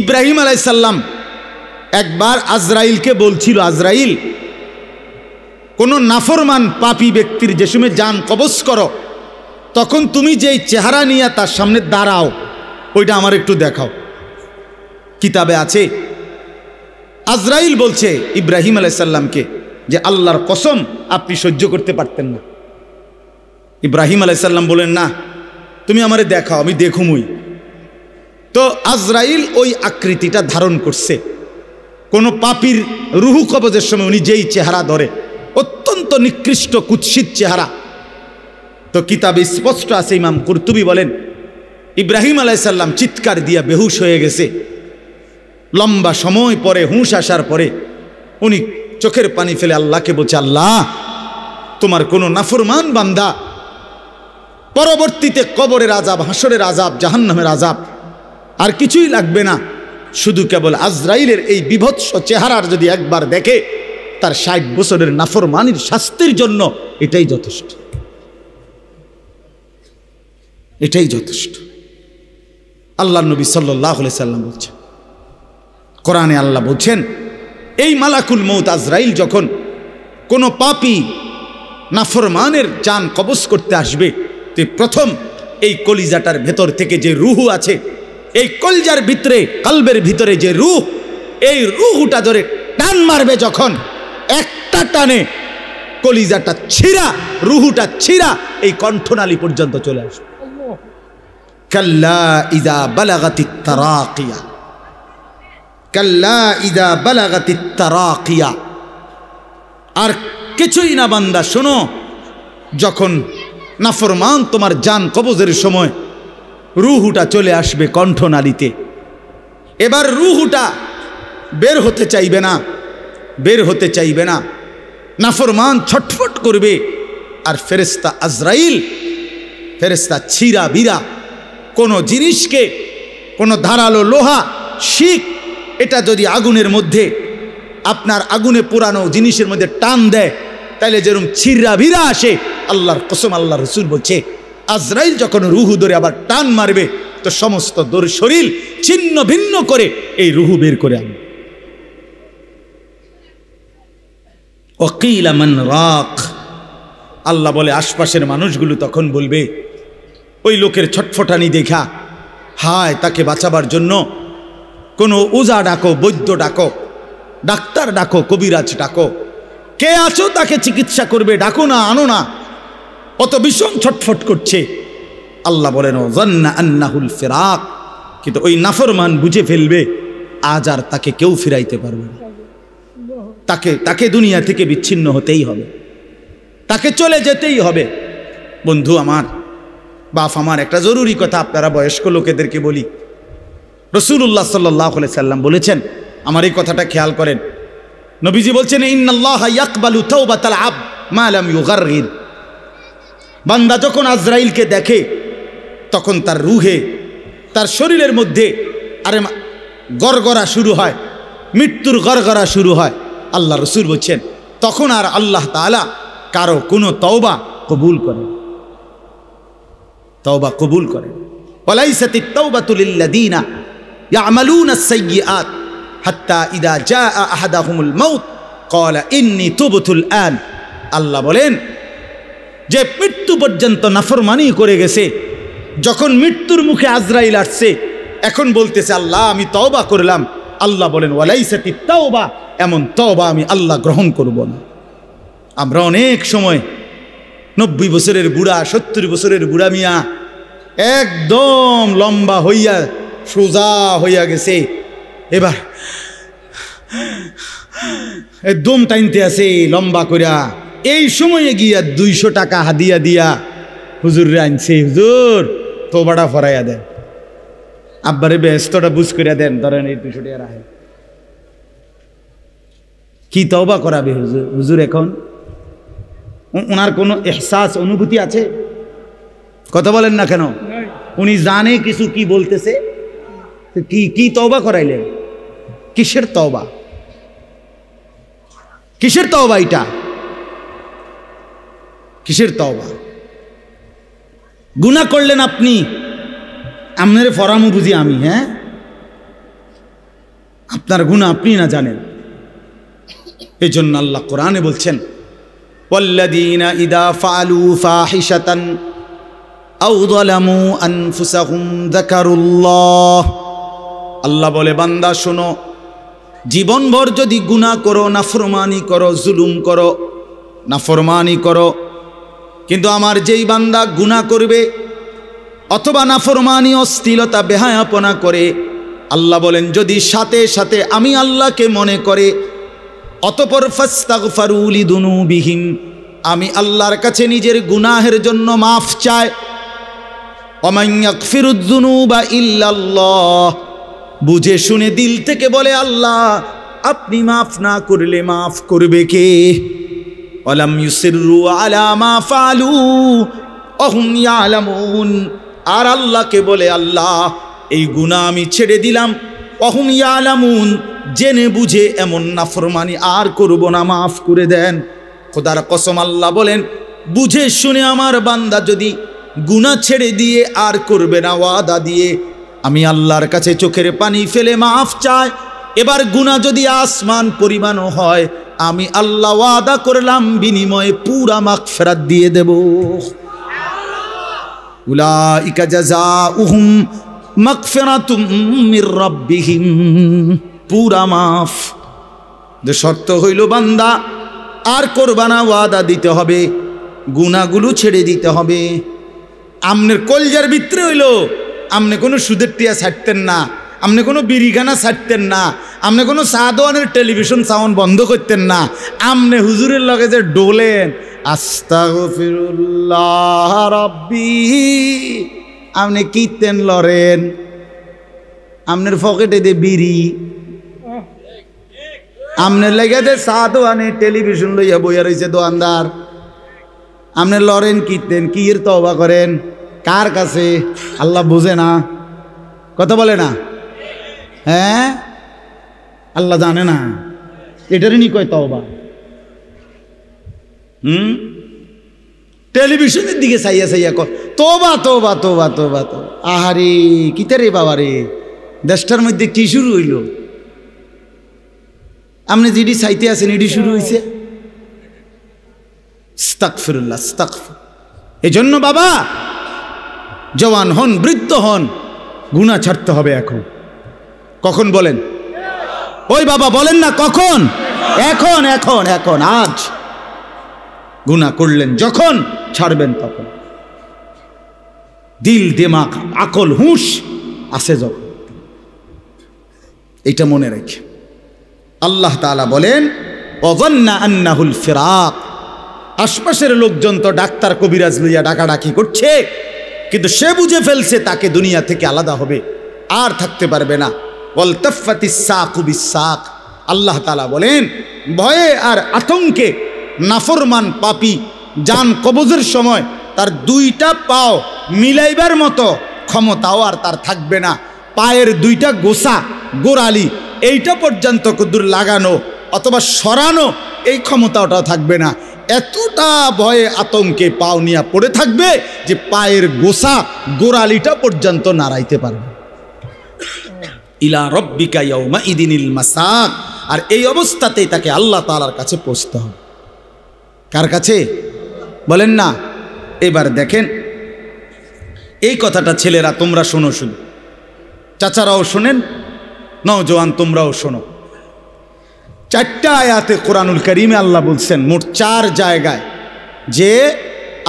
ইব্রাহিম আলাইহিস সালাম একবার আজরাইলকে বলছিল, আজরাইল কোন নাফরমান পাপী ব্যক্তির যে সময় জান কবজ করো তখন তুমি যেই চেহারা নিয়ে তার সামনে দাঁড়াও ওইটা আমার একটু দেখাও। কিতাবে আছে আজরাইল বলছে ইব্রাহিম আলাইহিস সালামকে যে আল্লাহর কসম আপনি সহ্য করতে পারতেন না, ইব্রাহিম আলাইহিস সালাম বলেন, না তুমি আমারে দেখাও, আমি দেখুমই। তো আজরাইল ওই আকৃতিটা ধারণ করছে। কোনো পাপীর রুহু কবজের সময় উনি যেই চেহারা ধরে, অত্যন্ত নিকৃষ্ট কুৎসিত চেহারা। তো কিতাবে স্পষ্ট আছে, ইমাম কুরতুবী বলেন ইব্রাহিম আলাইহিস সালাম চিৎকার দিয়া বেহুশ হয়ে গেছে। লম্বা সময় পরে হুঁশ আসার পরে উনি চোখের পানি ফেলে আল্লাহকে বলছে, আল্লাহ তোমার কোনো নাফরমান বান্দা পরবর্তীতে কবরের আযাব, হাসরের আযাব, জাহান্নামের আযাব আর কিছুই লাগবে না, শুধু কেবল আজরাইলের এই বিভৎস চেহারার যদি একবার দেখে তার 60 বছরের নাফরমানির শাস্তির জন্য এটাই যথেষ্ট, এটাই যথেষ্ট। আল্লাহ নবী সাল্লাল্লাহু আলাইহি সাল্লাম বলছেন, কোরআনে আল্লাহ বলছেন, এই মালাকুল মউত আজরাইল যখন কোনো পাপী নাফরমানের জান কবজ করতে আসবে, তো প্রথম এই কলিজাটার ভেতর থেকে যে রুহু আছে, এই কলজার ভিতরে, কলবের ভিতরে যে রুহ, এই রুহুটা ধরে টান মারবে যখন, একটা টানে কলিজাটা ছিঁড়া, রুহুটা ছিঁড়া এই কণ্ঠনালী পর্যন্ত চলে আসবে। কাল্লা ইযা বালাগাতিত তারাকিয়া, কাল্লা ইযা বালাগাতিত তারাকিয়া। আর কিছুই না বান্দা, শোনো, যখন নাফরমান তোমার জান কবজের সময় রুহুটা চলে আসবে কণ্ঠনালীতে, এবার রুহুটা বের হতে চাইবে না, বের হতে চাইবে না, নাফরমান ছটফট করবে। আর ফেরেশতা আজরাইল, ফেরেশতা ছিঁড়া বিরা কোনো জিনিসকে, কোনো ধারালো লোহা, শিক, এটা যদি আগুনের মধ্যে, আপনার আগুনে পোড়ানো জিনিসের মধ্যে টান দেয়, তাইলে যেরকম ছিঁড়া ভিড়া আসে, আল্লাহর কসম, আল্লাহ রসুল বলছে, আজরাইল যখন রুহু ধরে আবার টান মারবে, তো সমস্ত শরীর ছিন্ন ভিন্ন করে এই রুহু বের করে আনবে। ওয়াকিলা মান রাক, আল্লাহ বলে আশপাশের মানুষগুলো তখন বলবে, ওই লোকের ছটফটানি দেখা, হায় তাকে বাঁচাবার জন্য কোনো ওজা ডাকো, বৈদ্য ডাকো, ডাক্তার ডাকো, কবিরাজ ডাকো, কে আছো তাকে চিকিৎসা করবে, ডাকো না, আনো না, অত ভীষণ ছটফট করছে। আল্লাহ বলেন যান্না আন্নাহুল ফিরাক, কিন্তু ওই নাফরমান বুঝে ফেলবে আজ আর তাকে কেউ ফিরাইতে পারবে না, তাকে দুনিয়া থেকে বিচ্ছিন্ন হতেই হবে, তাকে চলে যেতেই হবে। বন্ধু আমার, বাপ আমার, একটা জরুরি কথা আপনারা বয়স্ক লোকেদেরকে বলি। রাসূলুল্লাহ সাল্লাল্লাহু আলাইহি সাল্লাম বলেছেন, আমার এই কথাটা খেয়াল করেন, নবীজি বলছেন, ইন্নাল্লাহা ইয়াকবালু তাওবাতাল আবদ মা লাম ইউগারগির। বান্দা যখন আজরাইলকে দেখে, তখন তার রুহে, তার শরীরের মধ্যে আরে গড়গড়া শুরু হয়, মৃত্যুর গড়গড়া শুরু হয়। আল্লাহ রসুল বলছেন, তখন আর আল্লাহ তাআলা কারো কোনো তওবা কবুল করেন, তওবা কবুল করেন। ওয়ালাইসাতিত তাওবাতু লিল্লাযীনা ইয়ামালুনাস সাইয়্যাত হাত্তা ইযা জাআ আহাদাহুমুল মাউত ক্বালা ইন্নী তুবতুল আন। আল্লাহ বলেন, যে মৃত্যু পর্যন্ত নাফরমানি করে গেছে, যখন মৃত্যুর মুখে আজরাইল আসছে, এখন বলতেছে, আল্লাহ আমি তওবা করলাম। আল্লাহ বলেন, ওয়ালাইসাতিত তাওবা, এমন তওবা আমি আল্লাহ গ্রহণ করব না। আমরা অনেক সময় 90 বছরের বুড়া, 70 বছরের বুড়া মিয়া, একদম লম্বা হইয়া সোজা হইয়া গেছে, এবার একদম টাইনতে আছে লম্বা করিয়া, এই সময়ে গিয়া 200 টাকা হাদিয়া দিয়া হুজুরে আনছে, হুজুর তোবাটা ফরাইয়া দেন, আব্বারে ব্যস্তটা বুঝ করিয়া দেন, ধরেন এই 200 টাকা রাখেন। কি তওবা করাবে হুজুর? হুজুর এখন ওনার কোনো এহসাস, অনুভূতি আছে? কথা বলেন না কেন? উনি জানে কিছু কি বলতেছে, কি তওবা করাইলেন? কিসের তওবা? কিসের তওবা এটা? কিসের তওবা? গুনাহ করলেন আপনি, আপনার ফরামু বুঝি আমি, হ্যাঁ, আপনার গুনাহ আপনি না জানেন। এই জন্য আল্লাহ কোরআনে বলছেন, ওয়াল্লাযীনা ইযা ফাআলু ফাহিশাতান আও যালামু আনফুসাহুম যাকারুল্লাহ। আল্লাহ বলে, বান্দা শোনো, জীবনভর যদি গুনাহ করো, নাফরমানি করো, জুলুম করো, নাফরমানি করো, কিন্তু আমার যেই বান্দা গুনাহ করবে অথবা নাফরমানি অশ্লীলতা বেহায়াপনা করে, আল্লাহ বলেন যদি সাথে সাথে আমি আল্লাহকে মনে করে অতঃপর ফাস্তাগফারু লিযুনুবিহিম, আমি আল্লাহর কাছে নিজের গুনাহের জন্য মাফ চায়, ওমান ইয়াগফিরুয যুনুবা ইল্লাল্লাহ, বুঝে শুনে দিল থেকে বলে আল্লাহ আপনি মাফ না করলে মাফ করবে কে? ওয়ালাম ইউসিররু আলা মা ফালু ওহুম ইয়ালামুন, আর আল্লাহকে বলে আল্লাহ এই গুনাহ আমি ছেড়ে দিলাম, ওহুম ইয়ালামুন, জেনে বুঝে এমন নাফরমানি আর করব না, মাফ করে দেন। খোদার কসম আল্লাহ বলেন বুঝে শুনে আমার বান্দা যদি গুনাহ ছেড়ে দিয়ে আর করবে না ওয়াদা দিয়ে, আমি আল্লাহর কাছে চোখের পানি ফেলে মাফ চাই, এবার গুনাহ যদি আসমান পরিমাণও হয় আমি আল্লাহ ওয়াদা করলাম বিনিময়ে পুরা মাগফিরাত দিয়ে দেব। উলাইকা জাযাউহুম মাগফিরাতুম মির রাব্বিহিম, পুরা মাফ। যে শর্ত হইল বান্দা আর করবা না, ওয়াদা দিতে হবে, গুনাহগুলো ছেড়ে দিতে হবে। আমনের কলজার ভিতরে হইল আমনে কোনো সুদের টিয়া ছাড়তেন না, আমনে কোনো বিড়িখানা ছাড়তেন না, আমনে কোনো সাদওয়ানের টেলিভিশন সাউন্ড বন্ধ করতেন না, আমনে হুজুরের লগে যে ডোলেন আস্তাগফিরুল্লাহ রাব্বি, আমনে কীর্তেন লরেন, আমনের পকেটে দে বিড়ি, আমনের লেগে দে সাদওয়ানে টেলিভিশন লইয়া বইয়া রয়েছে দোয়ানদার, আমনে লরেন কীর্তেন, কির তওবা করেন কার কাছে? আল্লাহ বুঝে না, কথা বলে না, হ্যাঁ আল্লাহ জানে না, এটারই নি কয় তওবা। টেলিভিশনের দিকে চাইয়া চাইয়া কয় তোবা তোবা তোবা তোবা তো, আহারে কিতে রে বাবা রে, দেশটার মধ্যে কি শুরু হইল? আপনি যেটি চাইতে আছেন এটি শুরু হয়েছে। আস্তাগফিরুল্লাহ, আস্তাগফির। এজন্য বাবা জওয়ান হন, বৃদ্ধ হন, গুনাহ ছাড়তে হবে এখন। কখন বলেন? ওই বাবা বলেন না কখন? এখন এখন এখন, আজ। গুনাহ করলেন যখন ছাড়বেন তখন, দিল দিমাগ আকল হুঁশ আছে যখন, এটা মনে রেখে। আল্লাহ তাআলা বলেন ওয়াযান্না আন্নাহুল ফিরাক, আশপাশের লোকজন তো ডাক্তার কবিরাজ লইয়া ডাকাডাকি করছে, কিন্তু সে বুঝে ফেলছে তাকে দুনিয়া থেকে আলাদা হবে, আর থাকতে পারবে না। ওয়ালতাফাতিস সাকু বিসাক, আল্লাহ তাআলা বলেন ভয়ে আর আতঙ্কে নাফরমান পাপী জান কবজের সময় তার দুইটা পাও মিলাইবার মতো ক্ষমতাও আর তার থাকবে না। পায়ের দুইটা গোসা গোড়ালি এইটা পর্যন্ত কদ্দুর লাগানো অথবা সরানো এই ক্ষমতাটাও থাকবে না। এতটা ভয়ে আতঙ্কে পাও নিয়ে পড়ে থাকবে যে পায়ের গোসা গোড়ালিটা পর্যন্ত নাড়াইতে পারবে। ইলা রব্বিকা ইয়াউমা ইদিনিল মাসাক, আর এই অবস্থাতেই তাকে আল্লাহ তাআলার কাছে পৌঁছতে হবে। কার কাছে বলেন না? এবার দেখেন এই কথাটা ছেলেরা তোমরা শোনো, শুনো, চাচারাও শোনেন, নওজোয়ান তোমরাও শোনো। চারটা আয়াতে কোরআনুল কারীমে আল্লাহ বলছেন, মোট 4 জায়গায়, যে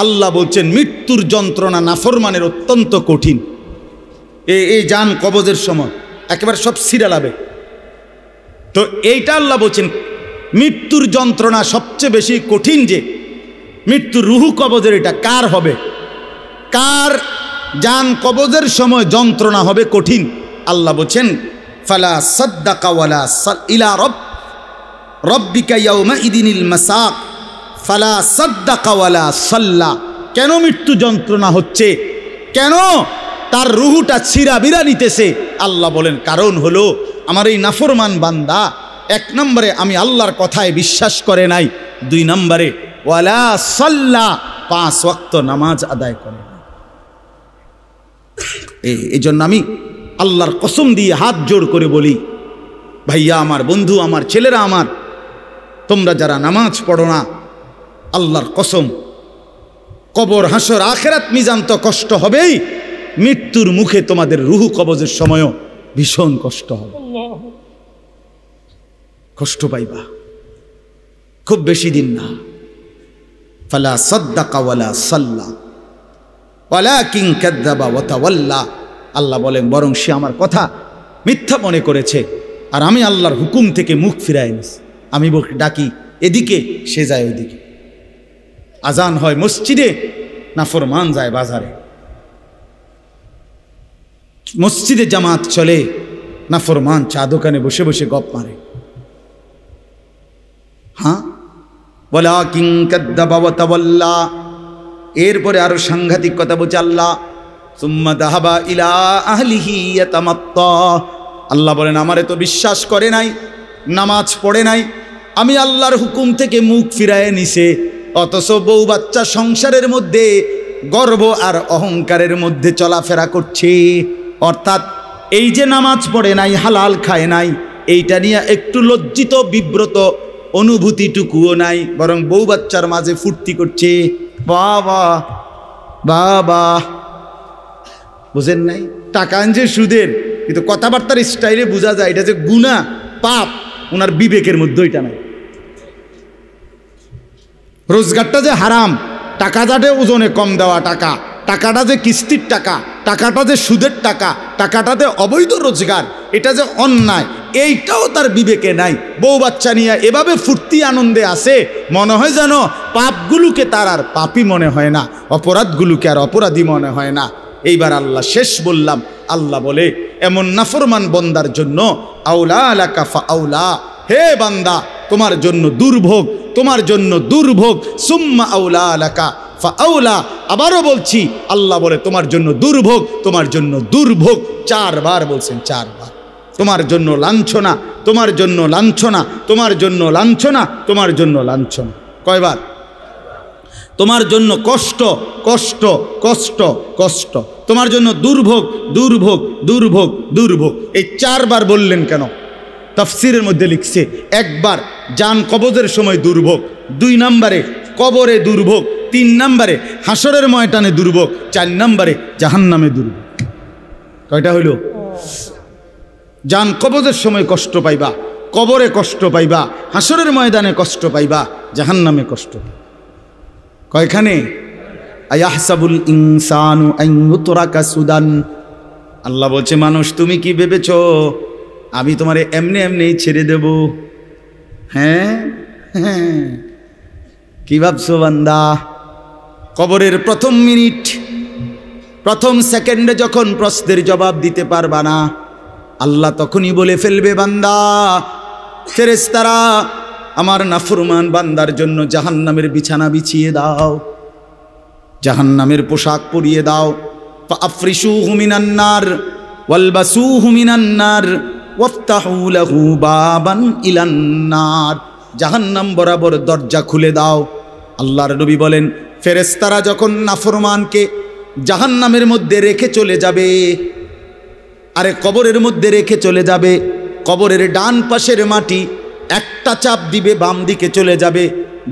আল্লাহ বলছেন মৃত্যুর যন্ত্রণা নাফরমানের অত্যন্ত কঠিন। এই জান কবজের সময় একেবারে সব সিরালাবে। তো এইটা আল্লাহ বলছেন মৃত্যুর যন্ত্রণা সবচেয়ে বেশি কঠিন, যে মৃত্যুর রুহু কবজের এটা কার হবে, কার জান কবজের সময় যন্ত্রণা হবে কঠিন। আল্লাহ বলছেন ফালা সাদ্দাকা ওয়ালা ইলা রব্বিকা ইয়াউমা ইদিনিল মাসাক ফালা সাদ্দাকা ওয়ালা সাল্লা। কেন মৃত্যু যন্ত্রণা হচ্ছে, কেন তার রুহুটা ছিঁড়াবিরা নিতেছে? আল্লাহ বলেন কারণ হলো আমার এই নাফরমান বান্দা 1 নম্বরে আমি আল্লাহর কথায় বিশ্বাস করে নাই, 2 নম্বরে ওয়ালা সাল্লা 5 ওয়াক্ত নামাজ আদায় করে না। এই জন্য আমি আল্লাহর কসম দিয়ে হাত জোড় করে বলি, ভাইয়া আমার, বন্ধু আমার, ছেলেরা আমার, তোমরা যারা নামাজ পড়ো না, আল্লাহর কসম কবর হাসর আখিরাত মিজান তো কষ্ট হবেই, মৃত্যুর মুখে তোমাদের রুহু কবজের সময়ও ভীষণ কষ্ট হবে, কষ্ট পাইবা। খুব বেশি দিন না, ফালা সাদ্দাকা ওয়ালা সাল্লা ওয়ালাকিন কাযযাবা ওয়া তাওয়াল্লা। আল্লাহ বলেন বরং সে আমার কথা মিথ্যা মনে করেছে আর আমি আল্লাহর হুকুম থেকে মুখ ফিরাই নিছি। আমি ডাকি এদিকে, সে যায় ওইদিকে। আজান হয় মসজিদে, নাফরমান যায় বাজারে। মসজিদে জামাত চলে, নাফরমান চা দোকানে বসে বসে গপ মারে। হ্যাঁ, ওয়ালাকিন কাযযাবা ওয়া তাওয়াল্লা। এরপরে আরো সাংঘাতিক কথা বলছে আল্লাহ, সুম্মা যাহাবা ইলা আহলিহি ইয়াতামাত্তা। আল্লাহ বলেন আমারে তো বিশ্বাস করে নাই, নামাজ পড়ে নাই, আমি আল্লাহর হুকুম থেকে মুখ ফিরায় নিছে, অথচ বউ বাচ্চা সংসারের মধ্যে গর্ব আর অহংকারের মধ্যে চলাফেরা করছে। অর্থাৎ এই যে নামাজ পড়ে নাই, হালাল খায় নাই, এইটা নিয়ে একটু লজ্জিত বিব্রত অনুভূতিটুকুও নাই, বরং বউ বাচ্চার মাঝে ফুর্তি করছে। বাবা বাবা, বুঝেন নাই? টাকা আনছে সুদের, কিন্তু কথাবার্তার স্টাইলে বোঝা যায় এটা যে গুনাহ পাপ, ওনার বিবেকের মধ্যে ওইটা নাই। রোজগারটা যে হারাম, টাকা যাতে ওজনে কম দেওয়া টাকা, টাকাটা যে কিস্তির টাকা, টাকাটা যে সুদের টাকা, টাকাটা যে অবৈধ রোজগার, এটা যে অন্যায়, এইটাও তার বিবেকে নাই। বউ বাচ্চা নিয়ে এভাবে ফুর্তি আনন্দে আসে, মনে হয় যেন পাপগুলোকে তার আর পাপই মনে হয় না, অপরাধগুলোকে আর অপরাধী মনে হয় না। এইবার আল্লাহ শেষ বললাম, আল্লাহ বলে এমন নাফরমান বন্দার জন্য আউলা আলাকা ফা আউলা, হে বান্দা তোমার জন্য দুর্ভোগ, তোমার জন্য দুর্ভোগ। সুম্মা আউলা আলাকা ফা আউলা, আবারও বলছি আল্লাহ বলে তোমার জন্য দুর্ভোগ, তোমার জন্য দুর্ভোগ। 4 বার বলছেন, 4 বার। তোমার জন্য লাঞ্ছনা, তোমার জন্য লাঞ্ছনা, তোমার জন্য লাঞ্ছনা, তোমার জন্য লাঞ্ছনা। কয়বার? তোমার জন্য কষ্ট, কষ্ট, কষ্ট, কষ্ট। তোমার জন্য দুর্ভোগ, দুর্ভোগ, দুর্ভোগ, দুর্ভোগ। এই 4 বার বললেন কেন? তাফসীরের মধ্যে লিখছে, একবার জান কবজের সময় দুর্ভোগ, 2 নম্বরে কবরে দুর্ভোগ, 3 নম্বরে হাসরের ময়দানে দুর্ভোগ, 4 নম্বরে জাহান্নামে দুর্ভোগ। কয়টা হইল? জান কবজের সময় কষ্ট পাইবা, কবরে কষ্ট পাইবা, হাসরের ময়দানে কষ্ট পাইবা, জাহান্নামে কষ্ট পাইবা। কয়খানে? আয়াহসাবুল ইনসানু আন ইউতরাকা সুদান। আল্লাহ বলছে মানুষ তুমি কি ভেবেছ আমি তোমারে এমনি এমনি ছেড়ে দেব? হ্যাঁ হ্যাঁ, কি ভাবছো বান্দা? কবরের প্রথম মিনিট, প্রথম সেকেন্ডে যখন প্রশ্নের জবাব দিতে পারবা না, আল্লাহ তখনই বলে ফেলবে বান্দা, ফেরেশতারা আমার নাফরমান বান্দার জন্য জাহান্নামের বিছানা বিছিয়ে দাও, জাহান্নামের পোশাক পরিয়ে দাও। ফাআফরিশুহু মিনান নার ওয়ালবাসুহু মিনান নার ওয়াফতাহু লাহু বাবান ইলান নার। জাহান্নাম বরাবর দরজা খুলে দাও। আল্লাহর নবী বলেন ফেরেশতারা যখন নাফরমানকে জাহান্নামের মধ্যে রেখে চলে যাবে, আরে কবরের মধ্যে রেখে চলে যাবে, কবরের ডান পাশের মাটি একটা চাপ দিবে বাম দিকে চলে যাবে,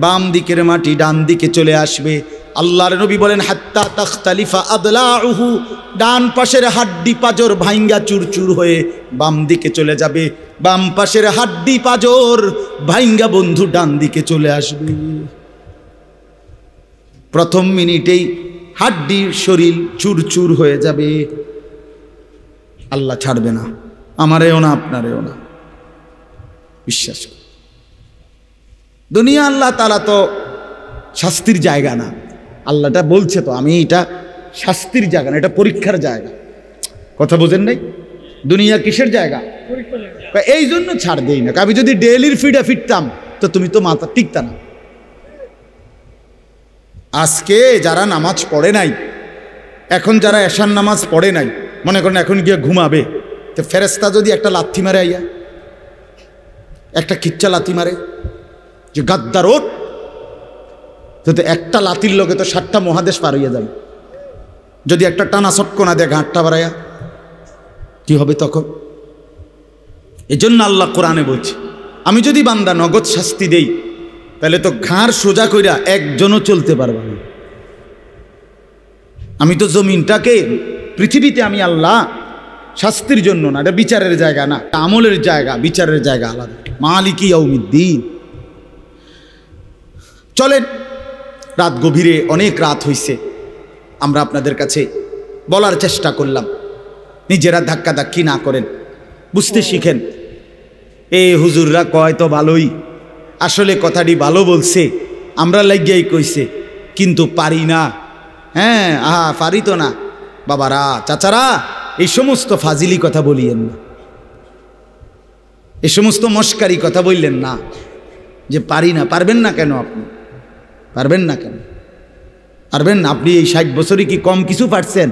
বাম দিকের মাটি ডান দিকে চলে আসবে। আল্লাহর নবী বলেন হাত্তা তাখতালিফা আদলাউহু, ডান পাশের হাড্ডি পাজর ভাঙ্গা চুরচুর হয়ে বাম দিকে চলে যাবে, বাম পাশের হাড্ডি পাজর ভাঙ্গা বন্ধু ডান দিকে চলে আসবে। প্রথম মিনিটেই হাড্ডির শরীর চুরচুর হয়ে যাবে। আল্লাহ ছাড়বে না, আমারেও না আপনারেও না, বিশ্বাস করুন। দুনিয়া আল্লাহ তাআলা তো শাস্তির জায়গা না, আল্লাহটা বলছে তো আমি এটা শাস্তির জায়গা না, এটা পরীক্ষার জায়গা। কথা বোঝেন নাই? দুনিয়া কিসের জায়গা? এই জন্য ছাড় দেই না। আমি যদি ডেইলির ফিডে ফিরতাম তো তুমি তো মাথা টিকতা না। আজকে যারা নামাজ পড়ে নাই, এখন যারা এশার নামাজ পড়ে নাই, মনে করেন এখন গিয়ে ঘুমাবে, তো ফেরেশতা যদি একটা লাথি মারে, আইয়া একটা কিচ্ছা লাথি মারে যে গাদ্দার ওঠ, তো একটা লাথির লোকে তো 7টা মহাদেশ পার হইয়া যাবে। যদি একটা টানা চটকনা দেয় ঘাটটা বাড়াইয়া, কি হবে তখন? এই জন্য আল্লাহ কোরআনে বলছে আমি যদি বান্দা নগদ শাস্তি দেই তাহলে তো ঘাড় সোজা কইরা একজনও চলতে পারবে না। আমি তো জমিনটাকে, পৃথিবীতে আমি আল্লাহ শাস্তির জন্য না, এটা বিচারের জায়গা না, আমলের জায়গা, বিচারের জায়গা আলাদা। মালিকি ইয়াউমিদ্দিন। চলেন রাত গভীরে, অনেক রাত হইছে, আমরা আপনাদের কাছে বলার চেষ্টা করলাম, নিজেরা ধাক্কাধাক্কি না করেন, বুঝতে শিখেন। এই হুজুররা কয় তো ভালোই, আসলে কথাটি ভালো বলছে, আমরা লাগিয়াই কইছে, কিন্তু পারি না। হ্যাঁ, আহা পারি তো না। বাবারা, চাচারা, এই সমস্ত ফাজিলি কথা বলিয়েন না, এই সমস্ত মস্কারি কথা বললেন না যে পারি না। পারবেন না কেন? আপনি পারবেন না কেন? পারবেন না। আপনি এই 60 বছরে কি কম কিছু পারছেন?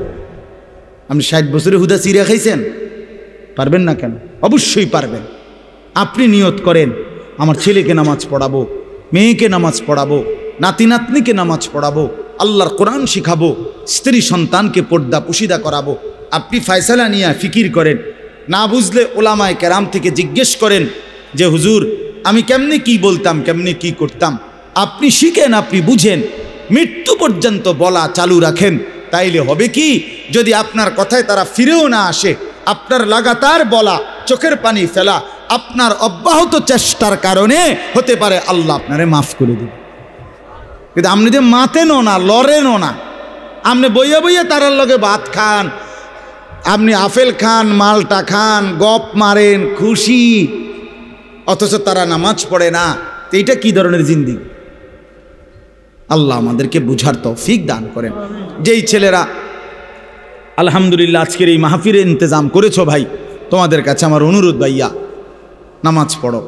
আপনি 60 বছরে হুদা চিড়া খাইছেন? পারবেন না কেন? অবশ্যই পারবেন। আপনি নিয়ত করেন, আমার ছেলেকে নামাজ পড়াবো, মেয়েকে নামাজ পড়াবো, নাতি নাতনিকে নামাজ পড়াবো, আল্লাহর কোরআন শিখাবো, স্ত্রী সন্তানকে পর্দা পুশিদা করাবো। আপনি ফয়সালা নিয়ে ফিকির করেন, না বুঝলে ওলামায়ে কেরাম থেকে জিজ্ঞেস করেন যে হুজুর আমি কেমনে কি বলতাম, কেমনে কি করতাম। আপনি শিখেন, আপনি বুঝেন, মৃত্যু পর্যন্ত বলা চালু রাখেন। তাইলে হবে কি, যদি আপনার কথায় তারা ফিরেও না আসে, আপনার লাগাতার বলা, চোখের পানি ফেলা, আপনার অব্যাহত চেষ্টার কারণে হতে পারে আল্লাহ আপনারে মাফ করে দেবে। কিন্তু আপনি যে মাতেনও না, লড়েনও না, আপনি বইয়া বইয়া তারার লগে ভাত খান, আপনি আপেল খান, মালটা খান, গপ মারেন, খুশি, অথচ তারা নামাজ পড়ে না। তো এইটা কি ধরনের জিন্দেগি? আল্লাহ আমাদেরকে বুঝার তৌফিক দান করেন। যেই ছেলেরা আলহামদুলিল্লাহ আজকের এই মাহফিলের ইন্তজাম করেছো ভাই, তোমাদের কাছে আমার অনুরোধ, ভাইয়া নামাজ পড়ো।